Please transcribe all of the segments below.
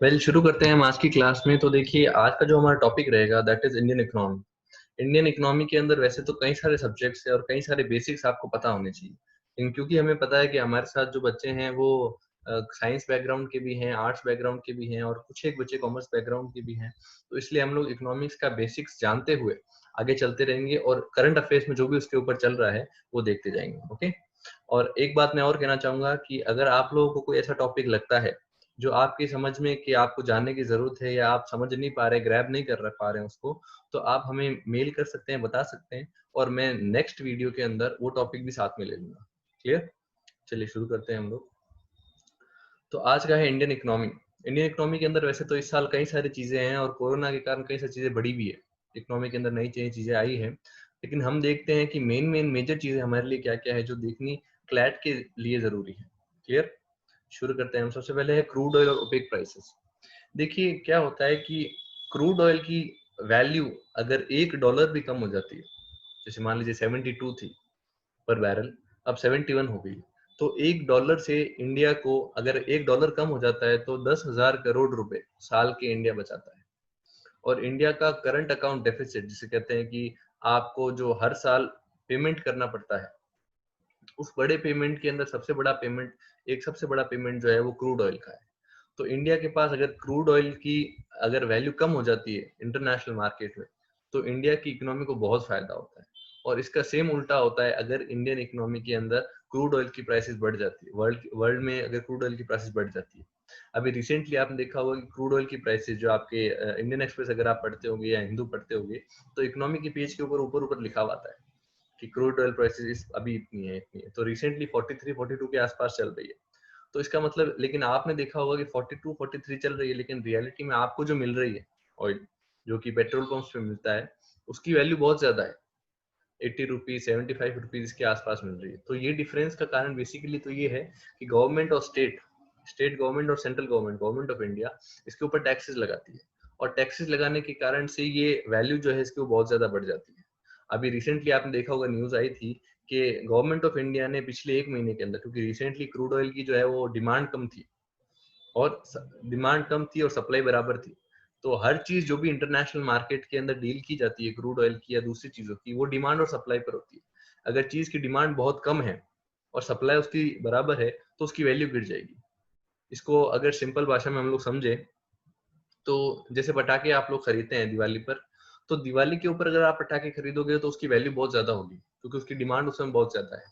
शुरू करते हैं हम आज की क्लास में। तो देखिए, आज का जो हमारा टॉपिक रहेगा that is Indian economy. Indian economy के अंदर वैसे तो कई सारे सब्जेक्ट्स हैं और कई सारे बेसिक्स आपको पता होने चाहिए, लेकिन क्योंकि हमें पता है कि हमारे साथ जो बच्चे हैं वो साइंस बैकग्राउंड के भी हैं, आर्ट्स बैकग्राउंड के भी हैं और कुछ एक बच्चे कॉमर्स बैकग्राउंड के भी हैं। तो इसलिए हम लोग इकोनॉमिक्स का बेसिक्स जानते हुए आगे चलते रहेंगे और करंट अफेयर्स में जो भी उसके ऊपर चल रहा है वो देखते जाएंगे। ओके। और एक बात मैं और कहना चाहूंगा कि अगर आप लोगों को कोई ऐसा टॉपिक लगता है जो आपकी समझ में कि आपको जानने की जरूरत है या आप समझ नहीं पा रहे, ग्रैब नहीं कर पा रहे हैं उसको, तो आप हमें मेल कर सकते हैं, बता सकते हैं और मैं नेक्स्ट वीडियो के अंदर वो टॉपिक भी साथ में ले लूंगा। क्लियर? चलिए शुरू करते हैं हम लोग। तो आज का है इंडियन इकोनॉमी। इंडियन इकोनॉमी के अंदर वैसे तो इस साल कई सारी चीजें हैं और कोरोना के कारण कई सारी चीजें बढ़ी भी है। इकोनॉमी के अंदर नई नई चीजें आई है, लेकिन हम देखते हैं कि मेन मेजर चीजें हमारे लिए क्या क्या है जो देखनी क्लैट के लिए जरूरी है। क्लियर? शुरू करते हैं हम। सबसे पहले है क्रूड ऑयल और ओपेक प्राइसेस। देखिए क्या होता है कि क्रूड ऑयल की वैल्यू अगर $1 भी कम हो जाती है, जैसे मान लीजिए 72 थी पर बैरल, अब 71 हो गई, तो $1 से इंडिया को अगर $1 कम हो जाता है तो 10,000 करोड़ रुपए साल के इंडिया बचाता है। और इंडिया का करंट अकाउंट डेफिसिट जिसे कहते हैं कि आपको जो हर साल पेमेंट करना पड़ता है, उस बड़े पेमेंट के अंदर सबसे बड़ा पेमेंट जो है वो क्रूड ऑयल का है। तो इंडिया के पास अगर क्रूड ऑयल की अगर वैल्यू कम हो जाती है इंटरनेशनल मार्केट में, तो इंडिया की इकोनॉमी को बहुत फायदा होता है। और इसका सेम उल्टा होता है अगर इंडियन इकोनॉमी के अंदर क्रूड ऑयल की प्राइसेस बढ़ जाती है, वर्ल्ड में अगर क्रूड ऑयल की प्राइसेस बढ़ जाती है। अभी रिसेंटली आपने देखा होगा कि क्रूड ऑयल की प्राइसेस जो आपके इंडियन एक्सप्रेस अगर आप पढ़ते होंगे या हिंदू पढ़ते होंगे, तो इकोनॉमी के पेज के ऊपर ऊपर ऊपर लिखा हुआ आता है कि क्रूड ऑयल प्राइसेस अभी इतनी है, तो रिसेंटली 43-42 के आसपास चल रही है। तो इसका मतलब, लेकिन आपने देखा होगा कि 42-43 चल रही है, लेकिन रियलिटी में आपको जो मिल रही है ऑयल, जो कि पेट्रोल पंप्स पे मिलता है, उसकी वैल्यू बहुत ज्यादा है। 80 रुपीज, 75 रुपीज के आसपास मिल रही है। तो ये डिफरेंस का कारण बेसिकली तो ये है कि गवर्नमेंट और स्टेट गवर्नमेंट और central government, government of India इसके ऊपर टैक्सेस लगाती है। और टैक्सेस लगाने के कारण से ये वैल्यू जो है इसकी वो बहुत ज्यादा बढ़ जाती है। अभी रिसेंटली आपने देखा होगा, न्यूज आई थी कि गवर्नमेंट ऑफ इंडिया ने पिछले एक महीने के अंदर, क्योंकि रिसेंटली क्रूड ऑयल की जो है वो डिमांड कम थी और सप्लाई बराबर थी, तो हर चीज जो भी इंटरनेशनल मार्केट के अंदर डील की जाती है क्रूड ऑयल की या दूसरी चीजों की, वो डिमांड और सप्लाई पर होती है। अगर चीज की डिमांड बहुत कम है और सप्लाई उसकी बराबर है तो उसकी वैल्यू गिर जाएगी। इसको अगर सिंपल भाषा में हम लोग समझे तो जैसे पटाखे आप लोग खरीदते हैं दिवाली पर, तो दिवाली के ऊपर अगर आप पटाखे खरीदोगे तो उसकी वैल्यू बहुत ज्यादा होगी क्योंकि उसकी डिमांड उस समय बहुत ज्यादा है।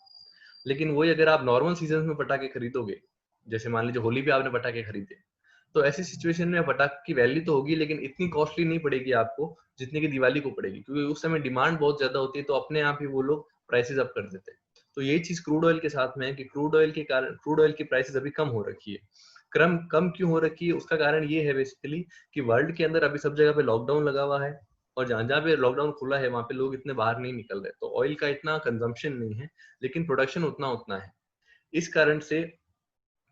लेकिन वही अगर आप नॉर्मल सीजन में पटाखे खरीदोगे, जैसे मान लीजिए होली पे आपने पटाखे खरीदे, तो ऐसी सिचुएशन में पटाखे की वैल्यू तो होगी लेकिन इतनी कॉस्टली नहीं पड़ेगी आपको जितनी की दिवाली को पड़ेगी, क्योंकि उस समय डिमांड बहुत ज्यादा होती है तो अपने आप ही वो लोग प्राइसेस अप कर देते हैं। तो यही चीज क्रूड ऑयल के साथ में है कि क्रूड ऑयल के कारण क्रूड ऑयल की प्राइसेस अभी कम हो रखी है। क्रम कम क्यों हो रखी है उसका कारण ये है बेसिकली कि वर्ल्ड के अंदर अभी सब जगह पे लॉकडाउन लगा हुआ है और जहां जहां पे लॉकडाउन खुला है वहां पे लोग इतने बाहर नहीं निकल रहे, तो ऑयल का इतना कंजम्पशन नहीं है, लेकिन प्रोडक्शन उतना उतना है। इस कारण से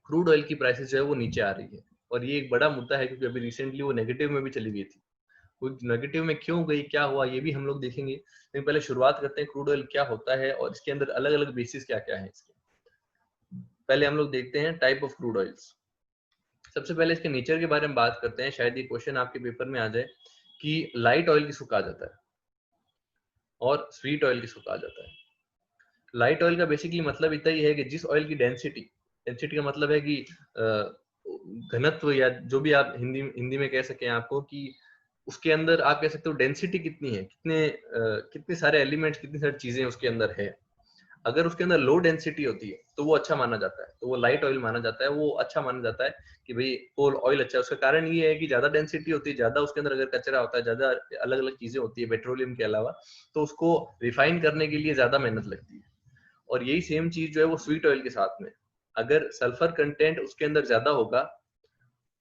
क्रूड ऑयल की प्राइसेस जो है वो नीचे आ रही है। और ये एक बड़ा मुद्दा है क्योंकि अभी रिसेंटली वो नेगेटिव में भी चली गई थी। वो नेगेटिव में क्यों गई, क्या हुआ, ये भी हम लोग देखेंगे, लेकिन पहले शुरुआत करते हैं क्रूड ऑयल क्या होता है और इसके अंदर अलग अलग बेसिस क्या क्या है इसके। पहले हम लोग देखते हैं टाइप ऑफ क्रूड ऑयल्स। सबसे पहले इसके नेचर के बारे में बात करते हैं, शायद ये क्वेश्चन आपके पेपर में आ जाए कि लाइट ऑयल किसको कहा जाता है और स्वीट ऑयल किसको कहा जाता है। लाइट ऑयल का बेसिकली मतलब इतना ही है कि जिस ऑयल की डेंसिटी, डेंसिटी का मतलब है कि घनत्व, या जो भी आप हिंदी हिंदी में कह सकें आपको कि उसके अंदर आप कह सकते हो डेंसिटी कितनी है, कितने सारे एलिमेंट्स, कितनी सारी चीजें उसके अंदर है। अगर उसके अंदर लो डेंसिटी होती है तो वो अच्छा माना जाता है, तो वो लाइट ऑयल माना जाता है, वो अच्छा माना जाता है कि भाई वो ऑयल अच्छा है। उसका कारण ये है कि ज्यादा डेंसिटी होती है, ज्यादा उसके अंदर अगर कचरा होता है, ज्यादा अलग अलग चीजें होती है पेट्रोलियम के अलावा, तो उसको रिफाइन करने के लिए ज्यादा मेहनत लगती है। और यही सेम चीज जो है वो स्वीट ऑयल के साथ में, अगर सल्फर कंटेंट उसके अंदर ज्यादा होगा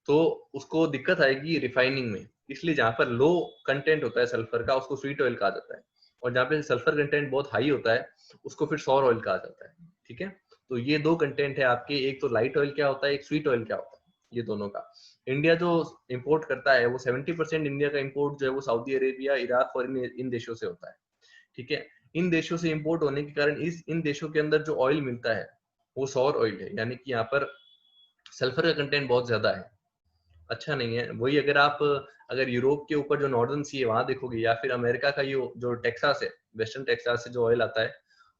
तो उसको दिक्कत आएगी रिफाइनिंग में। इसलिए जहां पर लो कंटेंट होता है सल्फर का उसको स्वीट ऑयल कहा जाता है, और जहाँ पे सल्फर कंटेंट बहुत हाई होता है उसको फिर सौर ऑयल कहा जाता है। ठीक है, तो ये दो कंटेंट है आपके, एक तो लाइट ऑयल क्या होता है, एक स्वीट ऑयल क्या होता है, ये दोनों का। इंडिया जो इम्पोर्ट करता है वो 70% इंडिया का इम्पोर्ट जो है वो सऊदी अरेबिया, इराक और इन देशों से होता है। ठीक है, इन देशों से इंपोर्ट होने के कारण इन देशों के अंदर जो ऑयल मिलता है वो सौर ऑयल है, यानी कि यहाँ पर सल्फर का कंटेंट बहुत ज्यादा है। अच्छा नहीं है। वही अगर आप अगर यूरोप के ऊपर जो नॉर्दर्न सी है वहां देखोगे, या फिर अमेरिका का ये जो टेक्सास है, वेस्टर्न टेक्सास से जो ऑयल आता है,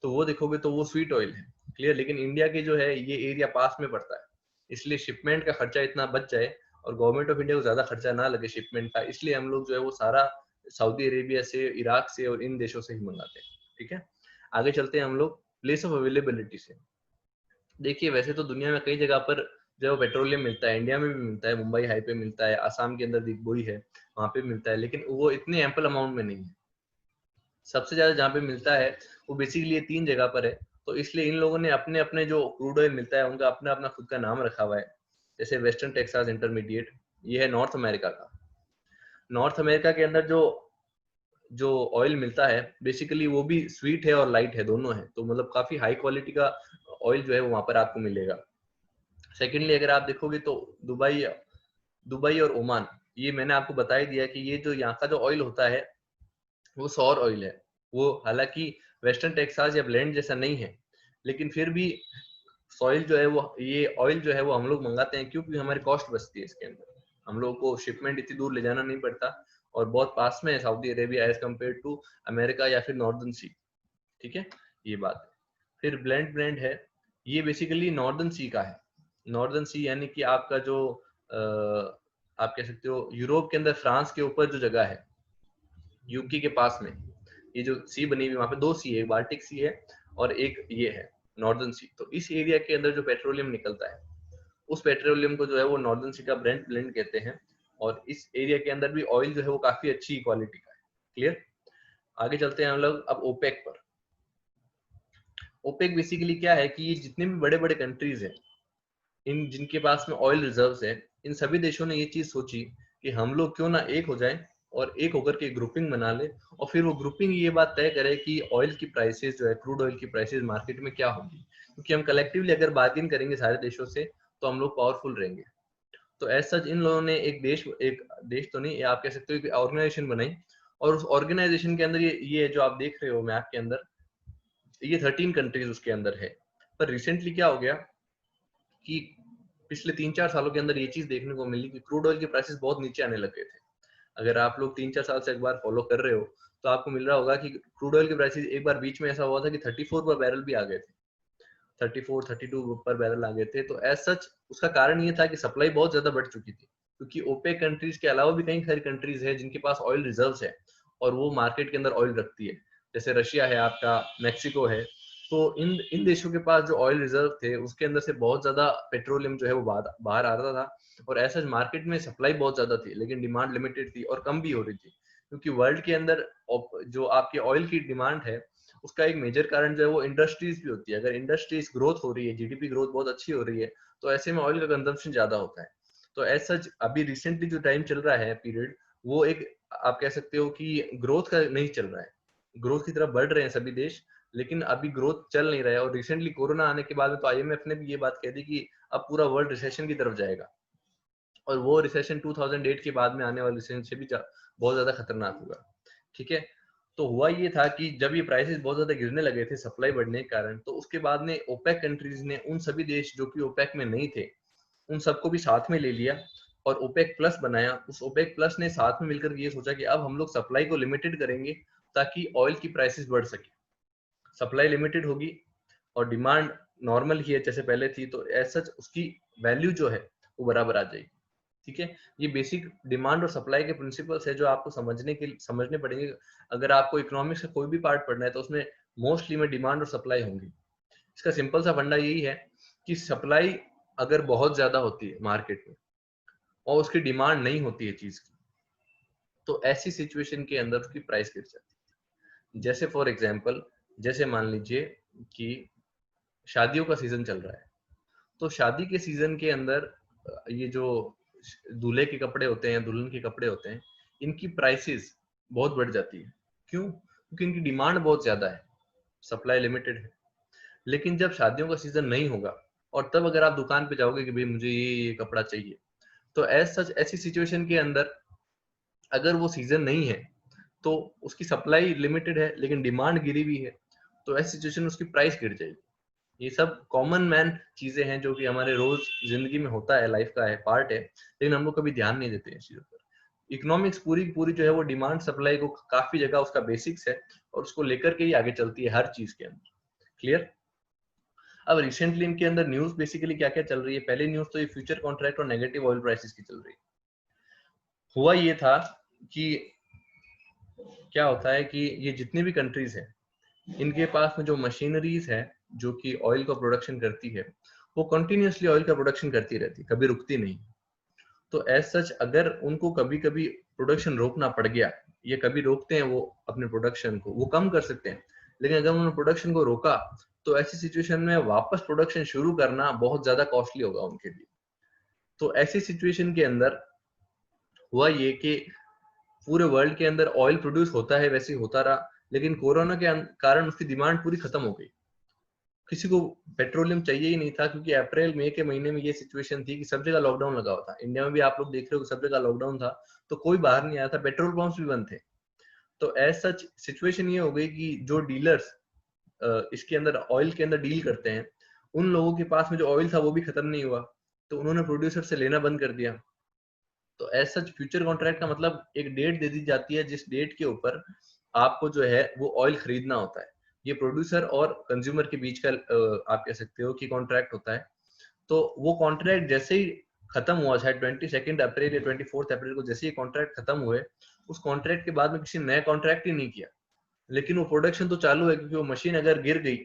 तो वो देखोगे तो वो स्वीट ऑयल है, क्लियर। लेकिन इंडिया के जो है ये एरिया पास में पड़ता है, इसलिए शिपमेंट का खर्चा इतना बच जाए और गवर्नमेंट ऑफ इंडिया को ज्यादा खर्चा ना लगे शिपमेंट का, इसलिए हम लोग जो है वो सारा सऊदी अरेबिया से, इराक से और इन देशों से ही मंगाते हैं। ठीक है, आगे चलते हैं हम लोग प्लेस ऑफ अवेलेबिलिटी से। देखिए वैसे तो दुनिया में कई जगह पर जो पेट्रोलियम मिलता है, इंडिया में भी मिलता है, मुंबई हाई पे मिलता है, आसाम के अंदर दिगबोई है वहां पे मिलता है, लेकिन वो इतने एम्पल अमाउंट में नहीं है। सबसे ज्यादा जहाँ पे मिलता है वो बेसिकली 3 जगह पर है। तो इसलिए इन लोगों ने अपने अपने जो क्रूड ऑयल मिलता है उनका अपना अपना खुद का नाम रखा हुआ है। जैसे वेस्टर्न टेक्सास इंटरमीडिएट, ये है नॉर्थ अमेरिका का। नॉर्थ अमेरिका के अंदर जो जो ऑयल मिलता है बेसिकली वो भी स्वीट है और लाइट है, दोनों है, तो मतलब काफी हाई क्वालिटी का ऑयल जो है वो वहां पर आपको मिलेगा। सेकेंडली अगर आप देखोगे तो दुबई, दुबई और ओमान, ये मैंने आपको बता ही दिया कि ये जो यहाँ का जो ऑयल होता है वो सौर ऑयल है। वो हालांकि वेस्टर्न टेक्सास या ब्लेंड जैसा नहीं है, लेकिन फिर भी सॉइल जो है वो, ये ऑयल जो है वो हम लोग मंगाते हैं क्योंकि हमारी कॉस्ट बचती है इसके अंदर, हम लोग को शिपमेंट इतनी दूर ले जाना नहीं पड़ता और बहुत पास में है Saudi Arabia as compare to America या फिर नॉर्दर्न सी। ठीक है, ये बात है। फिर ब्लेंड ब्लेंड है, ये बेसिकली नॉर्दर्न सी का है। नॉर्दर्न सी यानी कि आपका जो आप कह सकते हो यूरोप के अंदर फ्रांस के ऊपर जो जगह है, यूके के पास में, ये जो सी बनी हुई वहां पे 2 सी है, एक बाल्टिक सी है और एक ये है नॉर्दर्न सी। तो इस एरिया के अंदर जो पेट्रोलियम निकलता है उस पेट्रोलियम को जो है वो नॉर्दर्न सी का ब्रेंट ब्लेंड कहते हैं। और इस एरिया के अंदर भी ऑयल जो है वो काफी अच्छी क्वालिटी का है, क्लियर। आगे चलते हैं हम लोग अब ओपेक पर। ओपेक बेसिकली क्या है कि ये जितने भी बड़े बड़े कंट्रीज हैं, इन जिनके पास में ऑयल रिजर्व्स है, इन सभी देशों ने ये चीज सोची कि हम लोग क्यों ना एक हो जाएं और एक होकर के ग्रुपिंग बना ले, और फिर वो ग्रुपिंग ये बात तय करे कि ऑयल की प्राइसेस जो है, क्रूड ऑयल की प्राइसेस मार्केट में क्या होगी, क्योंकि हम कलेक्टिवली अगर बार्गेन करेंगे सारे देशों से तो हम लोग पावरफुल रहेंगे। तो एज सच इन लोगों ने एक देश तो नहीं, आप कह सकते हो कि ऑर्गेनाइजेशन बनाई, और उस ऑर्गेनाइजेशन के अंदर ये जो आप देख रहे हो मैप के अंदर, ये 13 कंट्रीज उसके अंदर है। पर रिसेंटली क्या हो गया कि पिछले 3-4 सालों के अंदर ये चीज देखने को मिली कि क्रूड ऑयल के प्राइसेस बहुत नीचे आने लगे थे। अगर आप लोग 3-4 साल से एक बार फॉलो कर रहे हो तो आपको मिल रहा होगा कि क्रूड ऑयल के प्राइसेस एक बार बीच में ऐसा हुआ था कि 34 पर बैरल भी आ गए थे, 34-32 पर बैरल आ गए थे। तो एज सच उसका कारण ये था कि सप्लाई बहुत ज्यादा बढ़ चुकी थी, क्योंकि ओपेक कंट्रीज के अलावा भी कई सारी कंट्रीज है जिनके पास ऑयल रिजर्व्स है और वो मार्केट के अंदर ऑयल रखती है। जैसे रशिया है आपका, मैक्सिको है। तो इन इन देशों के पास जो ऑयल रिजर्व थे उसके अंदर से बहुत ज्यादा पेट्रोलियम जो है वो बाहर आ रहा था, और ऐसा मार्केट में सप्लाई बहुत ज्यादा थी लेकिन डिमांड लिमिटेड थी और कम भी हो रही थी, क्योंकि वर्ल्ड के अंदर जो आपके ऑयल की डिमांड है उसका एक मेजर कारण जो है वो इंडस्ट्रीज भी होती है। अगर इंडस्ट्रीज ग्रोथ हो रही है, जीडीपी ग्रोथ बहुत अच्छी हो रही है, तो ऐसे में ऑयल का कंजम्पशन ज्यादा होता है। तो एज सच अभी रिसेंटली जो टाइम चल रहा है पीरियड, वो एक आप कह सकते हो कि ग्रोथ का नहीं चल रहा है, ग्रोथ की तरफ बढ़ रहे हैं सभी देश, लेकिन अभी ग्रोथ चल नहीं रहा है। और रिसेंटली कोरोना आने के बाद में तो आईएमएफ ने भी ये बात कह दी कि अब पूरा वर्ल्ड रिसेशन की तरफ जाएगा, और वो रिसेशन 2008 के बाद में आने वाले रिसेशन से भी बहुत ज्यादा खतरनाक होगा। ठीक है, तो हुआ ये था कि जब ये प्राइसेस बहुत ज्यादा गिरने लगे थे सप्लाई बढ़ने के कारण, तो उसके बाद में ओपेक कंट्रीज ने उन सभी देश जो कि ओपेक में नहीं थे उन सबको भी साथ में ले लिया और ओपेक प्लस बनाया। उस ओपेक प्लस ने साथ में मिलकर ये सोचा कि अब हम लोग सप्लाई को लिमिटेड करेंगे ताकि ऑयल की प्राइसेस बढ़ सके। सप्लाई लिमिटेड होगी और डिमांड नॉर्मल ही है जैसे पहले थी, तो एज सच उसकी वैल्यू जो है वो बराबर आ जाएगी। ठीक है, ये बेसिक डिमांड और सप्लाई के प्रिंसिपल्स है जो आपको समझने पड़ेंगे। अगर आपको इकोनॉमिक्स का कोई भी पार्ट पढ़ना है तो उसमें मोस्टली में डिमांड और सप्लाई होंगी। इसका सिंपल सा फंडा यही है कि सप्लाई अगर बहुत ज्यादा होती है मार्केट में और उसकी डिमांड नहीं होती है चीज की, तो ऐसी सिचुएशन के अंदर उसकी प्राइस गिर जाती है। जैसे फॉर एग्जाम्पल, जैसे मान लीजिए कि शादियों का सीजन चल रहा है, तो शादी के सीजन के अंदर ये जो दूल्हे के कपड़े होते हैं, दुल्हन के कपड़े होते हैं, इनकी प्राइसेस बहुत बढ़ जाती है। क्यों? क्योंकि इनकी डिमांड बहुत ज्यादा है, सप्लाई लिमिटेड है। लेकिन जब शादियों का सीजन नहीं होगा और तब अगर आप दुकान पे जाओगे कि भाई मुझे ये कपड़ा चाहिए, तो एज सच ऐसी सिचुएशन के अंदर अगर वो सीजन नहीं है तो उसकी सप्लाई लिमिटेड है लेकिन डिमांड गिरी हुई है, तो ऐसी सिचुएशन में उसकी प्राइस गिर जाएगी। ये सब कॉमन मैन चीजें हैं जो कि हमारे रोज जिंदगी में होता है, लाइफ का है, पार्ट है, लेकिन हम लोग कभी ध्यान नहीं देते हैं इस चीजों पर। इकोनॉमिक्स पूरी की पूरी जो है वो डिमांड सप्लाई को काफी जगह उसका बेसिक्स है और उसको लेकर के ही आगे चलती है हर चीज के अंदर। क्लियर? अब रिसेंटली इनके अंदर न्यूज बेसिकली क्या क्या चल रही है, पहले न्यूज तो ये फ्यूचर कॉन्ट्रैक्ट और नेगेटिव ऑयल प्राइसेस की चल रही है। हुआ ये था कि क्या होता है कि ये जितनी भी कंट्रीज हैं इनके पास में जो मशीनरीज है जो कि ऑयल का प्रोडक्शन करती है, वो कंटिन्यूअसली ऑयल का प्रोडक्शन करती रहती है, कभी रुकती नहीं। तो एज सच अगर उनको कभी कभी प्रोडक्शन रोकना पड़ गया, ये कभी रोकते हैं वो अपने प्रोडक्शन को, वो कम कर सकते हैं, लेकिन अगर उन्होंने प्रोडक्शन को रोका तो ऐसी सिचुएशन में वापस प्रोडक्शन शुरू करना बहुत ज्यादा कॉस्टली होगा उनके लिए। तो ऐसी सिचुएशन के अंदर हुआ ये कि पूरे वर्ल्ड के अंदर ऑयल प्रोड्यूस होता है वैसे ही होता रहा, लेकिन कोरोना के कारण उसकी डिमांड पूरी खत्म हो गई। किसी को पेट्रोलियम चाहिए ही नहीं था, क्योंकि अप्रैल मई के महीने में ये सिचुएशन थी कि सब जगह लॉकडाउन लगा हुआ था। इंडिया में भी आप लोग देख रहे हो कि सब जगह लॉकडाउन था, तो कोई बाहर नहीं आया था, पेट्रोल पंप्स भी बंद थे। तो एज सच सिचुएशन ये हो गई कि जो डीलर्स इसके अंदर ऑयल के अंदर डील करते हैं, उन लोगों के पास में जो ऑयल था वो भी खत्म नहीं हुआ, तो उन्होंने प्रोड्यूसर से लेना बंद कर दिया। तो एज सच फ्यूचर कॉन्ट्रैक्ट का मतलब एक डेट दे दी जाती है जिस डेट के ऊपर आपको जो है वो ऑयल खरीदना होता है। ये प्रोड्यूसर और कंज्यूमर के बीच का आप कह सकते हो कि कॉन्ट्रैक्ट होता है। तो वो कॉन्ट्रैक्ट जैसे ही खत्म हुआ, शायद 22 अप्रैल या 24 अप्रैल को जैसे ही कॉन्ट्रैक्ट खत्म हुए, उस कॉन्ट्रैक्ट के बाद में किसी नया कॉन्ट्रैक्ट ही नहीं किया, लेकिन वो प्रोडक्शन तो चालू है, क्योंकि वो मशीन अगर गिर गई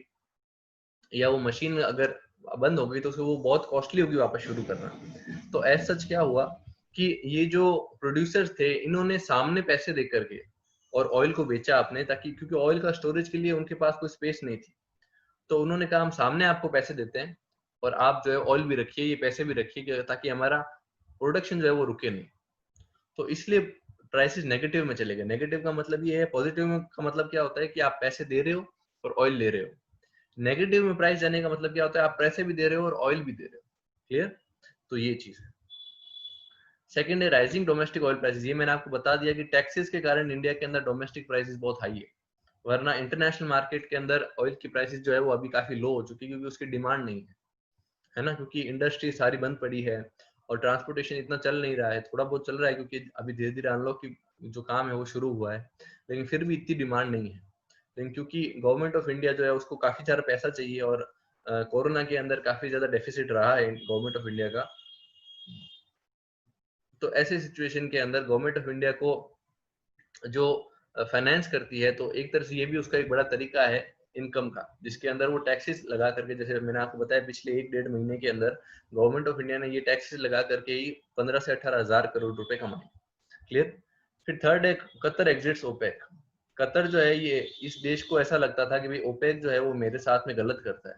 या वो मशीन अगर बंद हो गई तो उसको वो बहुत कॉस्टली होगी वापस शुरू करना। तो एज सच क्या हुआ कि ये जो प्रोड्यूसर्स थे इन्होंने सामने पैसे दे करके और ऑयल को बेचा आपने, ताकि क्योंकि ऑयल का स्टोरेज के लिए उनके पास कोई स्पेस नहीं थी, तो उन्होंने कहा हम सामने आपको पैसे देते हैं और आप जो है ऑयल भी रखिए, ये पैसे भी रखिए, ताकि हमारा प्रोडक्शन जो है वो रुके नहीं। तो इसलिए प्राइसेस नेगेटिव में चले गए। नेगेटिव का मतलब ये है, पॉजिटिव में का मतलब क्या होता है कि आप पैसे दे रहे हो और ऑयल ले रहे हो। नेगेटिव में प्राइस जाने का मतलब क्या होता है, आप पैसे भी दे रहे हो और ऑयल भी दे रहे हो। क्लियर? तो ये चीज है। सेकंड है राइजिंग डोमेस्टिक ऑयल प्राइसेस। ये मैंने आपको बता दिया कि टैक्सेस के कारण इंडिया के अंदर डोमेस्टिक प्राइसेस बहुत हाई है, वरना इंटरनेशनल मार्केट के अंदर ऑयल की प्राइसेस जो है वो अभी काफी लो हो चुकी है, क्योंकि उसकी डिमांड नहीं है ना, क्योंकि इंडस्ट्री सारी बंद पड़ी है और ट्रांसपोर्टेशन इतना चल नहीं रहा है। थोड़ा बहुत चल रहा है क्योंकि अभी धीरे धीरे अनलॉक की जो काम है वो शुरू हुआ है, लेकिन फिर भी इतनी डिमांड नहीं है। लेकिन क्योंकि गवर्नमेंट ऑफ इंडिया जो है उसको काफी सारा पैसा चाहिए और कोरोना के अंदर काफी ज्यादा डेफिसिट रहा है गवर्नमेंट ऑफ इंडिया का, तो ऐसे सिचुएशन के अंदर गवर्नमेंट ऑफ इंडिया को जो फाइनेंस करती है, तो एक तरह से ये भी उसका एक बड़ा तरीका है इनकम का, जिसके अंदर वो टैक्सेस लगा करके, जैसे मैंने आपको बताया पिछले 1 डेढ़ महीने के अंदर गवर्नमेंट ऑफ इंडिया ने ये टैक्सेस लगा करके ही 15 से 18 हजार करोड़ रुपए कमाए। क्लियर? फिर थर्ड है कतर एग्जिट्स ओपेक। कतर जो है ये इस देश को ऐसा लगता था कि भाई ओपेक जो है वो मेरे साथ में गलत करता है,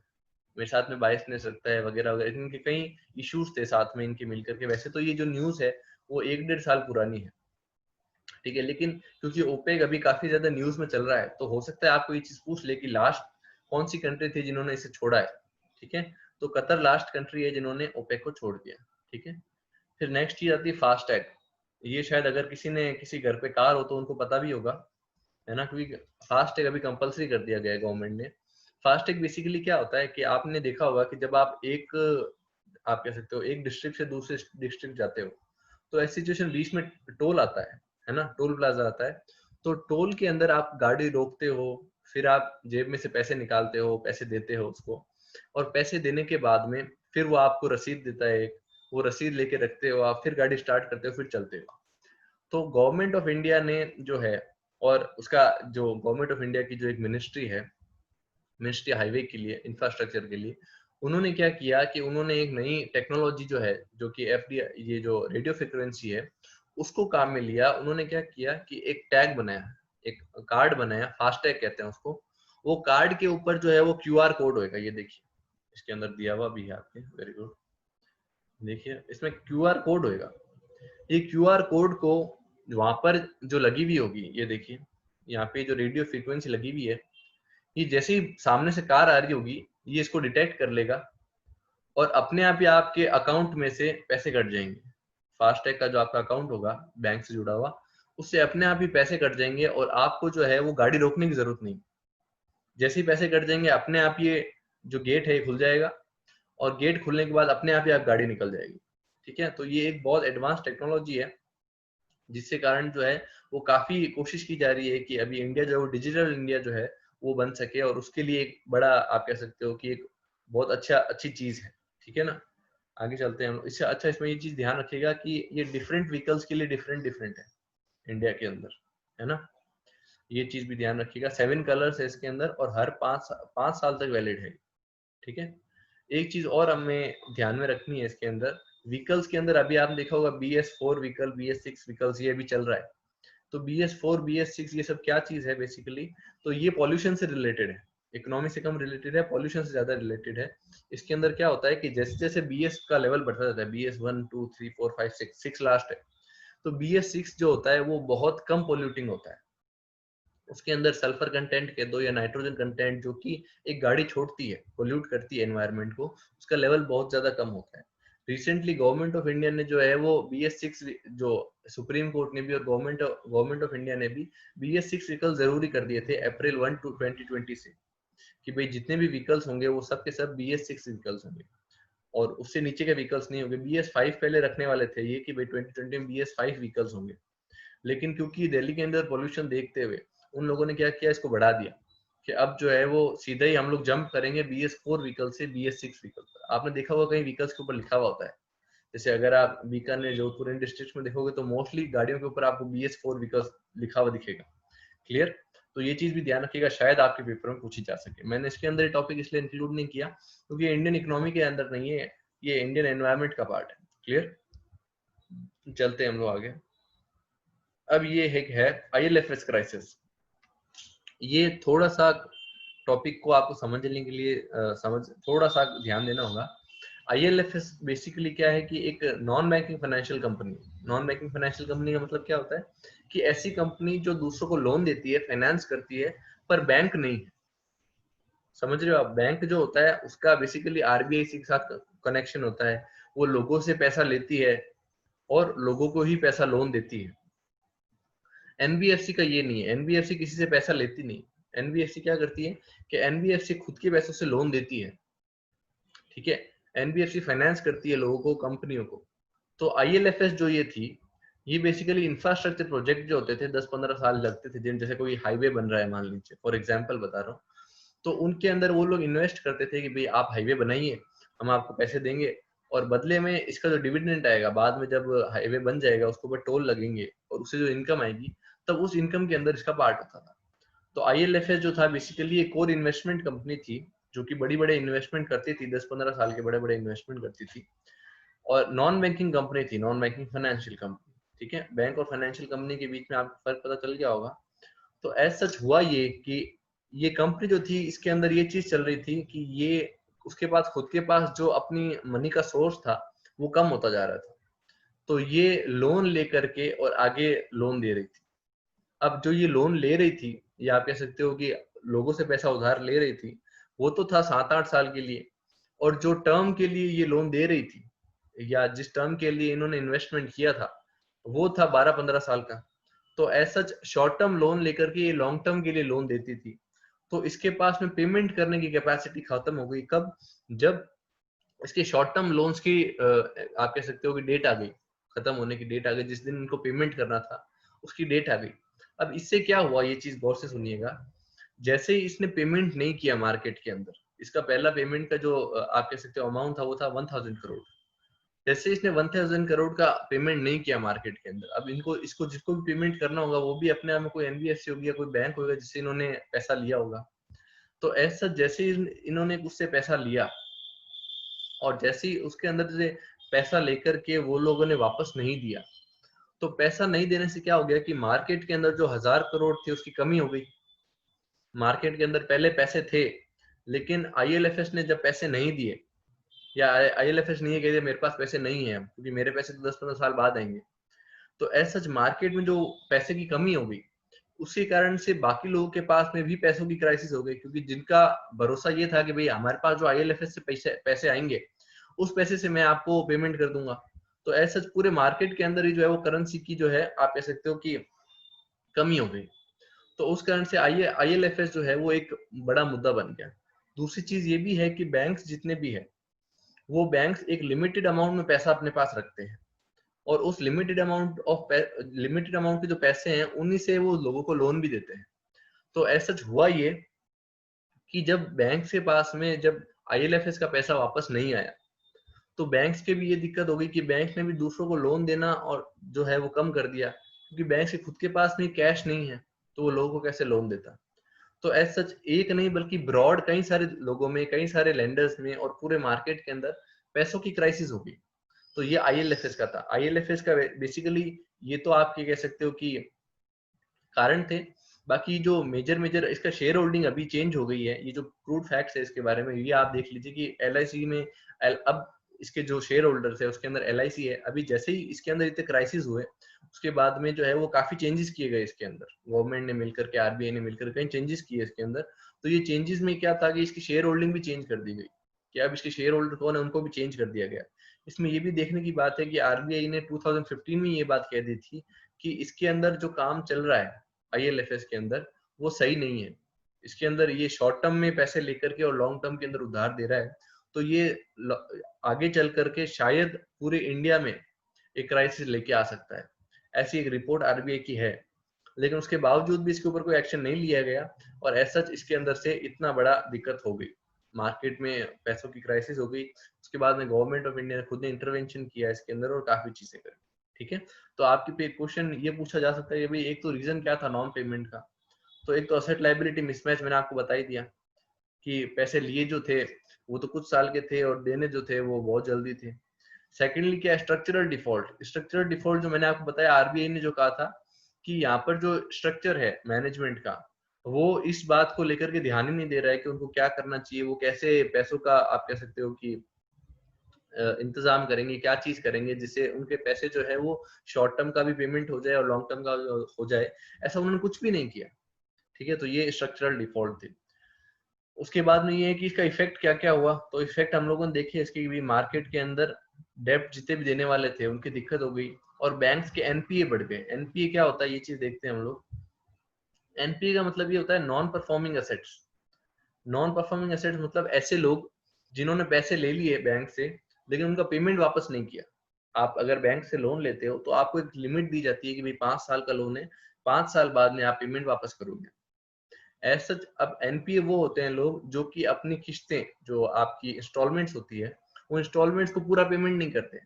मेरे साथ में बायसनेस रखता है वगैरह वगैरह, इनके कई इश्यूज थे साथ में इनके मिलकर के। वैसे तो ये जो न्यूज है वो 1 डेढ़ साल पुरानी है, ठीक है, लेकिन क्योंकि ओपेक अभी काफी ज्यादा न्यूज में चल रहा है, तो हो सकता है आपको ये चीज पूछ ले कि लास्ट कौन सी कंट्री थी जिन्होंने इसे छोड़ा है। ठीक है, तो कतर लास्ट कंट्री है जिन्होंने ओपेक को छोड़ दिया। ठीक है, फिर नेक्स्ट चीज आती है फास्टैग। ये शायद अगर किसी ने किसी घर पे कार हो तो उनको पता भी होगा, है ना, क्योंकि फास्टैग अभी कंपलसरी कर दिया गया है गवर्नमेंट ने। फास्टैग बेसिकली क्या होता है कि आपने देखा होगा कि जब आप आप कह सकते हो एक डिस्ट्रिक्ट से दूसरे डिस्ट्रिक्ट जाते हो, तो ऐसी सिचुएशन बीच में टोल आता है ना, टोल प्लाजा आता है। तो टोल के अंदर आप गाड़ी रोकते हो, फिर आप जेब में से पैसे निकालते हो, पैसे देते हो उसको, और पैसे देने के बाद में फिर वो आपको रसीद देता है एक, वो रसीद लेके रखते हो आप, फिर गाड़ी स्टार्ट करते हो, फिर चलते हो। तो गवर्नमेंट ऑफ इंडिया ने जो है, और उसका जो गवर्नमेंट ऑफ इंडिया की जो एक मिनिस्ट्री है, मिनिस्ट्री हाईवे के लिए, इंफ्रास्ट्रक्चर के लिए, उन्होंने क्या किया कि उन्होंने एक नई टेक्नोलॉजी जो है, जो कि एफडी, ये जो रेडियो फ्रिक्वेंसी है, उसको काम में लिया। उन्होंने क्या किया कि एक टैग बनाया, एक कार्ड बनाया, फास्टैग कहते हैं उसको। वो कार्ड के ऊपर जो है वो क्यूआर कोड होएगा, ये देखिए इसके अंदर दिया हुआ भी है आपके, वेरी गुड, देखिए इसमें क्यूआर कोड होएगा। ये क्यूआर कोड को वहां पर जो लगी हुई होगी, ये देखिए यहाँ पे जो रेडियो फ्रीक्वेंसी लगी हुई है, ये जैसे ही सामने से कार आ रही होगी, ये इसको डिटेक्ट कर लेगा और अपने आप ही आपके अकाउंट में से पैसे कट जाएंगे। फास्टैग का जो आपका अकाउंट होगा बैंक से जुड़ा हुआ, उससे अपने आप ही पैसे कट जाएंगे और आपको जो है वो गाड़ी रोकने की जरूरत नहीं। जैसे ही पैसे कट जाएंगे अपने आप ये जो गेट है ये खुल जाएगा और गेट खुलने के बाद अपने आप ही आप गाड़ी निकल जाएगी। ठीक है, तो ये एक बहुत एडवांस टेक्नोलॉजी है जिससे कारण जो है वो काफी कोशिश की जा रही है कि अभी इंडिया जो डिजिटल इंडिया जो है वो बन सके, और उसके लिए एक बड़ा आप कह सकते हो कि एक बहुत अच्छी चीज है। ठीक है ना, आगे चलते हैं हम। इससे अच्छा इसमें ये चीज ध्यान रखिएगा कि ये डिफरेंट व्हीकल्स के लिए डिफरेंट डिफरेंट है इंडिया के अंदर, है ना, ये चीज भी ध्यान रखिएगा। 7 कलर्स है इसके अंदर और हर 5 साल तक वैलिड है। ठीक है, एक चीज और हमें ध्यान में रखनी है इसके अंदर, व्हीकल्स के अंदर अभी आपने देखा होगा BS4 व्हीकल, BS6 व्हीकल्स ये अभी चल रहा है। तो BS4 BS6 ये सब क्या चीज है बेसिकली, तो ये पॉल्यूशन से रिलेटेड है, इकोनॉमी से कम रिलेटेड है, पॉल्यूशन से ज्यादा रिलेटेड है। इसके अंदर क्या होता है कि जैसे जैसे BS का लेवल बढ़ता जाता है, BS1 2 3 4 5 6 लास्ट है, तो BS6 जो होता है वो बहुत कम पोल्यूटिंग होता है। उसके अंदर सल्फर कंटेंट कह दो या नाइट्रोजन कंटेंट जो कि एक गाड़ी छोड़ती है, पोल्यूट करती है एनवायरनमेंट को, उसका लेवल बहुत ज्यादा कम होता है। रिसेंटली गवर्नमेंट ऑफ इंडिया ने जो है वो BS6 जो सुप्रीम कोर्ट ने भी और गवर्नमेंट ऑफ इंडिया ने भी BS6 व्हीकल जरूरी कर दिए थे अप्रैल 1 2020 से, कि भाई जितने भी व्हीकल्स होंगे वो सब के सब BS6 व्हीकल्स होंगे और उससे नीचे के व्हीकल्स नहीं होंगे। BS5 पहले रखने वाले थे ये कि भाई 2020 में BS5 व्हीकल्स होंगे, लेकिन क्योंकि दिल्ली के अंदर पोल्यूशन देखते हुए उन लोगों ने क्या किया, इसको बढ़ा दिया कि अब जो है वो सीधे ही हम लोग जंप करेंगे BS4 व्हीकल से BS6 व्हीकल पर। आपने देखा होगा कहीं व्हीकल्स के ऊपर लिखा हुआ होता है, जैसे अगर आप बीकानेर जोधपुर इन डिस्ट्रिक्ट में देखोगे तो मोस्टली गाड़ियों के ऊपर आपको BS4 व्हीकल्स लिखा हुआ दिखेगा। क्लियर, तो ये चीज भी ध्यान रखिएगा, शायद आपके पेपर में पूछी जा सके। मैंने इसके अंदर टॉपिक इसलिए इंक्लूड नहीं किया क्योंकि ये इंडियन इकोनॉमी के अंदर नहीं है, ये इंडियन एनवायरमेंट का पार्ट है। क्लियर, चलते हैं हम लोग आगे। अब ये है IL&FS क्राइसिस। ये थोड़ा सा टॉपिक को आपको समझने के लिए थोड़ा सा ध्यान देना होगा। IL&FS बेसिकली क्या है कि एक non banking financial company. Non banking financial company का मतलब क्या होता है कि ऐसी कंपनी जो दूसरों को लोन देती है, फाइनेंस करती है, पर बैंक नहीं है। समझ रहे हो आप, बैंक जो होता है उसका बेसिकली RBI के साथ कनेक्शन होता है, वो लोगों से पैसा लेती है और लोगों को ही पैसा लोन देती है। NBFC का ये नहीं है, NBFC किसी से पैसा लेती नहीं। NBFC क्या करती है कि NBFC खुद के पैसों से लोन देती है। ठीक है, NBFC फाइनेंस करती है लोगों को, कंपनियों को। तो IL&FS जो ये थी, ये बेसिकली इंफ्रास्ट्रक्चर प्रोजेक्ट जो होते थे 10-15 साल लगते थे, जैसे कोई हाईवे बन रहा है मान लीजिए, फॉर एग्जाम्पल बता रहा हूँ, तो उनके अंदर वो लोग इन्वेस्ट करते थे कि भाई आप हाईवे बनाइए, हम आपको पैसे देंगे और बदले में इसका जो डिविडेंड आएगा बाद में जब हाईवे बन जाएगा उसके ऊपर टोल लगेंगे और उससे जो इनकम आएगी तब उस इनकम के अंदर इसका पार्ट होता था। तो IL&FS जो था बेसिकली एक कोर इन्वेस्टमेंट कंपनी थी जो कि बड़ी बड़े इन्वेस्टमेंट करती थी, 10-15 साल के बड़े बड़े इन्वेस्टमेंट करती थी, और नॉन बैंकिंग कंपनी थी, नॉन बैंकिंग फाइनेंशियल कंपनी। ठीक है, बैंक और फाइनेंशियल कंपनी के बीच में आपको फर्क पता चल गया होगा। तो एज सच हुआ ये कि ये कंपनी जो थी इसके अंदर ये चीज चल रही थी कि ये उसके पास खुद के पास जो अपनी मनी का सोर्स था वो कम होता जा रहा था, तो ये लोन लेकर के और आगे लोन दे रही थी। अब जो ये लोन ले रही थी, या आप कह सकते हो कि लोगों से पैसा उधार ले रही थी, वो तो था 7-8 साल के लिए, और जो टर्म के लिए ये लोन दे रही थी या जिस टर्म के लिए इन्होंने इन्वेस्टमेंट किया था वो था 12-15 साल का। तो ऐसा शॉर्ट टर्म लोन लेकर के ये लॉन्ग टर्म के लिए लोन देती थी। तो इसके पास में पेमेंट करने की कैपेसिटी खत्म हो गई कब, जब इसके शॉर्ट टर्म लोन्स की आप कह सकते हो कि डेट आ गई, खत्म होने की डेट आ गई, जिस दिन इनको पेमेंट करना था उसकी डेट आ गई। अब इससे क्या हुआ, ये चीज गौर से सुनिएगा, जैसे ही इसने पेमेंट नहीं किया मार्केट के अंदर, इसका पहला पेमेंट का जो आप कह सकते हो अमाउंट था वो था 1000 करोड़। जैसे इसने 1000 करोड़ का पेमेंट नहीं किया मार्केट के अंदर, अब इनको इसको जिसको भी पेमेंट करना होगा वो भी अपने आप में कोई NBFC होगी या कोई बैंक होगा जिससे इन्होंने पैसा लिया होगा। तो ऐसा जैसे इन्होंने उससे पैसा लिया और जैसे ही उसके अंदर से पैसा लेकर के वो लोगों ने वापस नहीं दिया, तो पैसा नहीं देने से क्या हो गया कि मार्केट के अंदर जो 1000 करोड़ थे उसकी कमी हो गई। मार्केट के अंदर पहले पैसे थे, लेकिन IL&FS ने जब पैसे नहीं दिए, या IL&FS नहीं कहते मेरे पास पैसे नहीं है क्योंकि मेरे पैसे तो 10-15 साल बाद आएंगे, तो ऐसा मार्केट में जो पैसे की कमी हो गई उसी कारण से बाकी लोगों के पास में भी पैसों की क्राइसिस हो गई, क्योंकि जिनका भरोसा ये था कि भाई हमारे पास जो IL&FS से पैसे आएंगे उस पैसे से मैं आपको पेमेंट कर दूंगा, तो ऐसा पूरे मार्केट के अंदर ही जो है वो करेंसी की जो है आप कह सकते हो कि कमी हो गई। तो उस कारण से IL&FS जो है वो एक बड़ा मुद्दा बन गया। दूसरी चीज ये भी है कि बैंक्स जितने भी है वो बैंक्स एक लिमिटेड अमाउंट में पैसा अपने पास रखते हैं, और उस लिमिटेड अमाउंट के जो पैसे हैं उन्हीं से वो लोगों को लोन भी देते हैं। तो ऐसा हुआ ये कि जब बैंक के पास में जब आईएलएफएस का पैसा वापस नहीं आया, तो बैंक्स के भी ये दिक्कत हो गई कि बैंक ने भी दूसरों को लोन देना और जो है वो कम कर दिया, क्योंकि बैंक के खुद के पास में कैश नहीं है, तो वो लोगों को कैसे लोन देता। तो एज सच एक नहीं बल्कि ब्रॉड कई सारे लोगों में, कई सारे लेंडर्स में और पूरे मार्केट के अंदर पैसों की क्राइसिस हो गई। तो ये आईएलएफएस का था। आईएलएफएस का बेसिकली ये तो आप कह सकते हो कि कारण थे। बाकी जो मेजर मेजर इसका शेयर होल्डिंग अभी चेंज हो गई है, ये जो क्रूड फैक्ट्स है इसके बारे में, ये आप देख लीजिए कि एलआईसी में अब इसके जो शेयर होल्डर्स है उसके अंदर एलआईसी है। अभी जैसे ही इसके अंदर इतने क्राइसिस हुए उसके बाद में जो है वो काफी चेंजेस किए गए इसके अंदर, गवर्नमेंट ने मिलकर के, आरबीआई ने मिलकर कई चेंजेस किए इसके अंदर। तो ये चेंजेस में क्या था कि इसकी शेयर होल्डिंग भी चेंज कर दी गई, कि अब इसके शेयर होल्डर कौन है उनको भी चेंज कर दिया गया। इसमें ये भी देखने की बात है कि आरबीआई ने 2015 में ये बात कह दी थी कि इसके अंदर जो काम चल रहा है आईएलएफएस के अंदर वो सही नहीं है। इसके अंदर ये शॉर्ट टर्म में पैसे लेकर के और लॉन्ग टर्म के अंदर उधार दे रहा है। तो ये आगे चल करके शायद पूरे इंडिया में एक क्राइसिस लेके आ सकता है, ऐसी एक रिपोर्ट आरबीआई की है। लेकिन उसके बावजूद भी इसके ऊपर कोई एक्शन नहीं लिया गया, और ऐसा इसके अंदर से इतना बड़ा दिक्कत हो गई, मार्केट में पैसों की क्राइसिस हो गई। उसके बाद में गवर्नमेंट ऑफ इंडिया ने खुद ने इंटरवेंशन किया इसके अंदर और काफी चीजें करी। ठीक है, तो आपके पे क्वेश्चन ये पूछा जा सकता है कि भाई एक तो रीजन क्या था नॉन पेमेंट का। तो एक तो असेट लायबिलिटी मिसमैच, मैंने आपको बता ही दिया कि पैसे लिए जो थे वो तो कुछ साल के थे और देने जो थे वो बहुत जल्दी थे। सेकेंडली क्या, स्ट्रक्चरल डिफॉल्ट। स्ट्रक्चरल डिफॉल्ट जो मैंने आपको बताया, आरबीआई ने जो कहा था कि यहाँ पर जो स्ट्रक्चर है मैनेजमेंट का, वो इस बात को लेकर के ध्यान ही नहीं दे रहा है कि उनको क्या करना चाहिए, वो कैसे पैसों का आप कह सकते हो कि इंतजाम करेंगे, क्या चीज करेंगे जिससे उनके पैसे जो है वो शॉर्ट टर्म का भी पेमेंट हो जाए और लॉन्ग टर्म का हो जाए। ऐसा उन्होंने कुछ भी नहीं किया। ठीक है, तो ये स्ट्रक्चरल डिफॉल्ट थी। उसके बाद में ये है कि इसका इफेक्ट क्या क्या हुआ। तो इफेक्ट हम लोगों ने देखे इसके भी, मार्केट के अंदर डेब्ट जितने भी देने वाले थे उनकी दिक्कत हो गई, और बैंक्स के एनपीए बढ़ गए। एनपीए क्या होता है ये चीज देखते हैं हम लोग। एनपीए का मतलब ये होता है non performing assets. Non performing assets मतलब ऐसे लोग जिन्होंने पैसे ले लिए बैंक से लेकिन उनका पेमेंट वापस नहीं किया। आप अगर बैंक से लोन लेते हो तो आपको एक लिमिट दी जाती है कि भाई 5 साल का लोन है, 5 साल बाद में आप पेमेंट वापस करोगे। ऐसा अब एनपीए वो होते हैं लोग जो कि अपनी किस्तें, जो आपकी इंस्टॉलमेंट्स होती है, वो इंस्टॉलमेंट्स को पूरा पेमेंट नहीं करते।